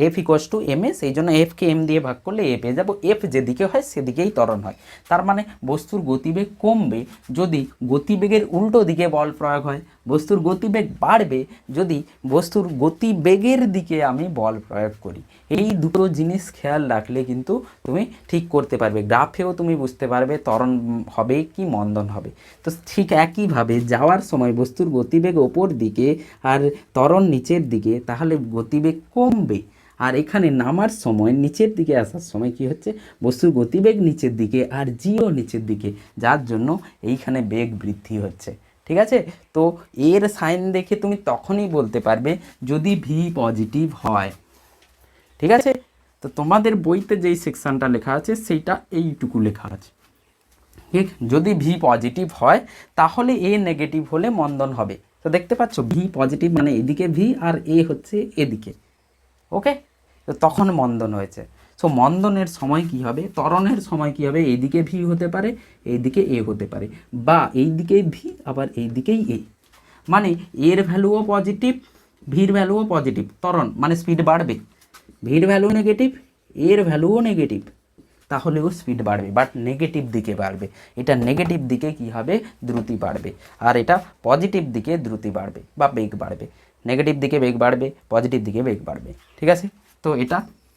F equals to M A, সেই জন্য এফকে এম দিয়ে ভাগ করলে এ পেয়ে যাব। এফ যেদিকে হয় সেদিকেই ত্বরণ হয়। তার মানে বস্তুর গতিবেগ কমবে যদি গতিবেগের উল্টো দিকে বল প্রয়োগ হয়, বস্তুর গতিবেগ বাড়বে যদি বস্তুর গতিবেগের দিকে আমি বল প্রয়োগ করি। এই দুটো জিনিস খেয়াল রাখলে কিন্তু তুমি ঠিক করতে পারবে, গ্রাফেও তুমি বুঝতে পারবে ত্বরণ হবে কি মন্দন হবে। তো ঠিক একইভাবে যাওয়ার সময় বস্তুর গতিবেগ ওপর দিকে আর ত্বরণ নিচের দিকে, তাহলে গতিবেগ কমবে। আর এখানে নামার সময়, নিচের দিকে আসার সময় কি হচ্ছে, বস্তুর গতিবেগ নিচের দিকে আর জিও নিচের দিকে, যার জন্য এইখানে বেগ বৃদ্ধি হচ্ছে, ঠিক আছে। তো এর সাইন দেখে তুমি তখনই বলতে পারবে যদি ভি পজিটিভ হয়, ঠিক আছে। তো তোমাদের বইতে যেই সেকশানটা লেখা আছে সেইটা এইটুকু লেখা আছে, ঠিক। যদি ভি পজিটিভ হয় তাহলে এ নেগেটিভ হলে মন্দন হবে। তো দেখতে পাচ্ছ ভি পজিটিভ মানে এদিকে ভি আর এ হচ্ছে এদিকে, ওকে। তো তখন মন্দন হয়েছে। সো সো মন্দনের সময় কি হবে, ত্বরণের সময় কি হবে, এইদিকে ভি হতে পারে, এইদিকে এ হতে পারে, বা এইদিকেই ভি আবার এইদিকেই এ, মানে এর ভ্যালুও পজিটিভ, ভির ভ্যালুও পজিটিভ, ত্বরণ মানে স্পিড বাড়বে, ভির ভ্যালু নেগেটিভ, এর ভ্যালুও নেগেটিভ, তাহলেও স্পিড বাড়বে, বাট নেগেটিভ দিকে বাড়বে। এটা নেগেটিভ দিকে কি হবে, দ্রুতি বাড়বে, আর এটা পজিটিভ দিকে দ্রুতি বাড়বে বা বেগ বাড়বে। নেগেটিভ দিকে বেগ বাড়বে, পজিটিভ দিকে বেগ বাড়বে, ঠিক আছে। তো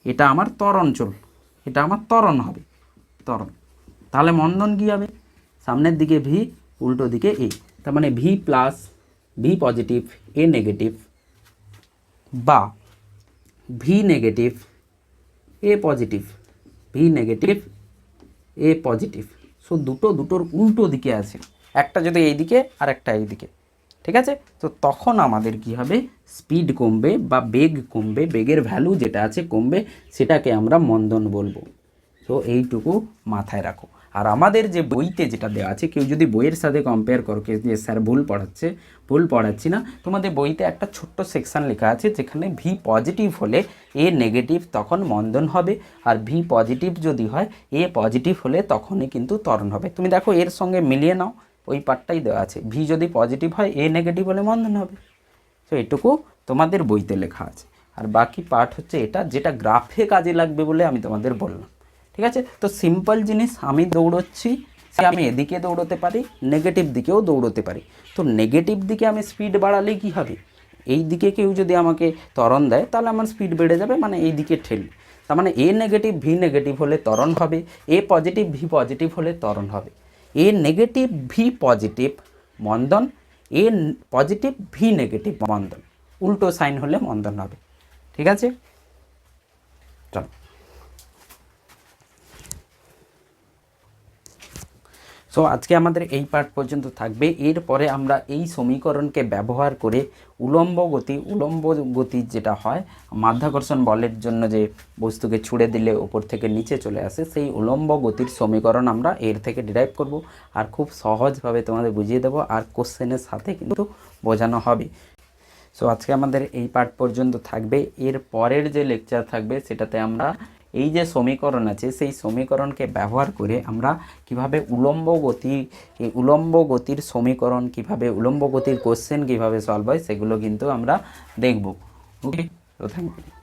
এটা আমার ত্বরণ চল, এটা আমার ত্বরণ হবে, ত্বরণ। তাহলে মন্দন কী হবে, সামনের দিকে ভি, উল্টো দিকে এ, তার মানে ভি প্লাস, ভি পজিটিভ, এ নেগেটিভ, বা ভি নেগেটিভ, এ পজিটিভ, ভি নেগেটিভ, এ পজিটিভ। সো দুটোর উল্টো দিকে আছে, একটা যদি এই দিকে আর একটা এই দিকে, ঠিক আছে। তো তখন আমাদের কি হবে, স্পিড কমবে বা বেগ কমবে, বেগের ভ্যালু যেটা আছে কমবে, সেটাকে আমরা মন্দন বলবো। তো এইটুকু মাথায় রাখো। আর আমাদের যে বইতে যেটা দেওয়া আছে, কেউ যদি বইয়ের সাথে কম্পেয়ার করো যে স্যার ভুল পড়াচ্ছি না, তোমাদের বইতে একটা ছোট্ট সেকশান লেখা আছে যেখানে ভি পজিটিভ হলে এ নেগেটিভ তখন মন্দন হবে, আর ভি পজিটিভ যদি হয় এ পজিটিভ হলে তখনই কিন্তু ত্বরণ হবে। তুমি দেখো এর সঙ্গে মিলিয়ে নাও, ওই পার্টটাই দেওয়া আছে, ভি যদি পজিটিভ হয় এ নেগেটিভ হলে মন্দন হবে। তো এটুকু তোমাদের বইতে লেখা আছে, আর বাকি পার্ট হচ্ছে এটা, যেটা গ্রাফে কাজে লাগবে বলে আমি তোমাদের বললাম, ঠিক আছে। তো সিম্পল জিনিস, আমি দৌড়চ্ছি, আমি এদিকে দৌড়তে পারি, নেগেটিভ দিকেও দৌড়তে পারি। তো নেগেটিভ দিকে আমি স্পিড বাড়ালে কি হবে, এই দিকে কেউ যদি আমাকে ত্বরণ দেয় তাহলে আমার স্পিড বেড়ে যাবে, মানে এই দিকে ঠেল, তার মানে এ নেগেটিভ ভি নেগেটিভ হলে ত্বরণ হবে, এ পজিটিভ ভি পজিটিভ হলে ত্বরণ হবে। এ নেগেটিভ ভি পজিটিভ মন্দন, এ পজিটিভ ভি নেগেটিভ মন্দন, উল্টো সাইন হলে মন্দন হবে, ঠিক আছে। চলো, সো আজকে আমাদের এই পার্ট পর্যন্ত থাকবে। এরপরে আমরা এই সমীকরণকে ব্যবহার করে উলম্ব গতি যেটা হয়, মাধ্যাকর্ষণ বলের জন্য যে বস্তুকে ছুড়ে দিলে ওপর থেকে নিচে চলে আসে, সেই উলম্ব গতির সমীকরণ আমরা এর থেকে ডিরাইভ করব, আর খুব সহজভাবে তোমাদের বুঝিয়ে দেবো, আর কোশ্চেনের সাথে কিন্তু বোঝানো হবে। সো আজকে আমাদের এই পার্ট পর্যন্ত থাকবে। এর পরের যে লেকচার থাকবে সেটাতে আমরা এই যে সমীকরণ আছে সেই সমীকরণকে ব্যবহার করে আমরা কিভাবে উলম্ব গতির সমীকরণ, কিভাবে উলম্ব গতির কোশ্চেন কিভাবে সলভ হয় সেগুলো কিন্তু আমরা দেখব। ওকে, তো থ্যাংক ইউ।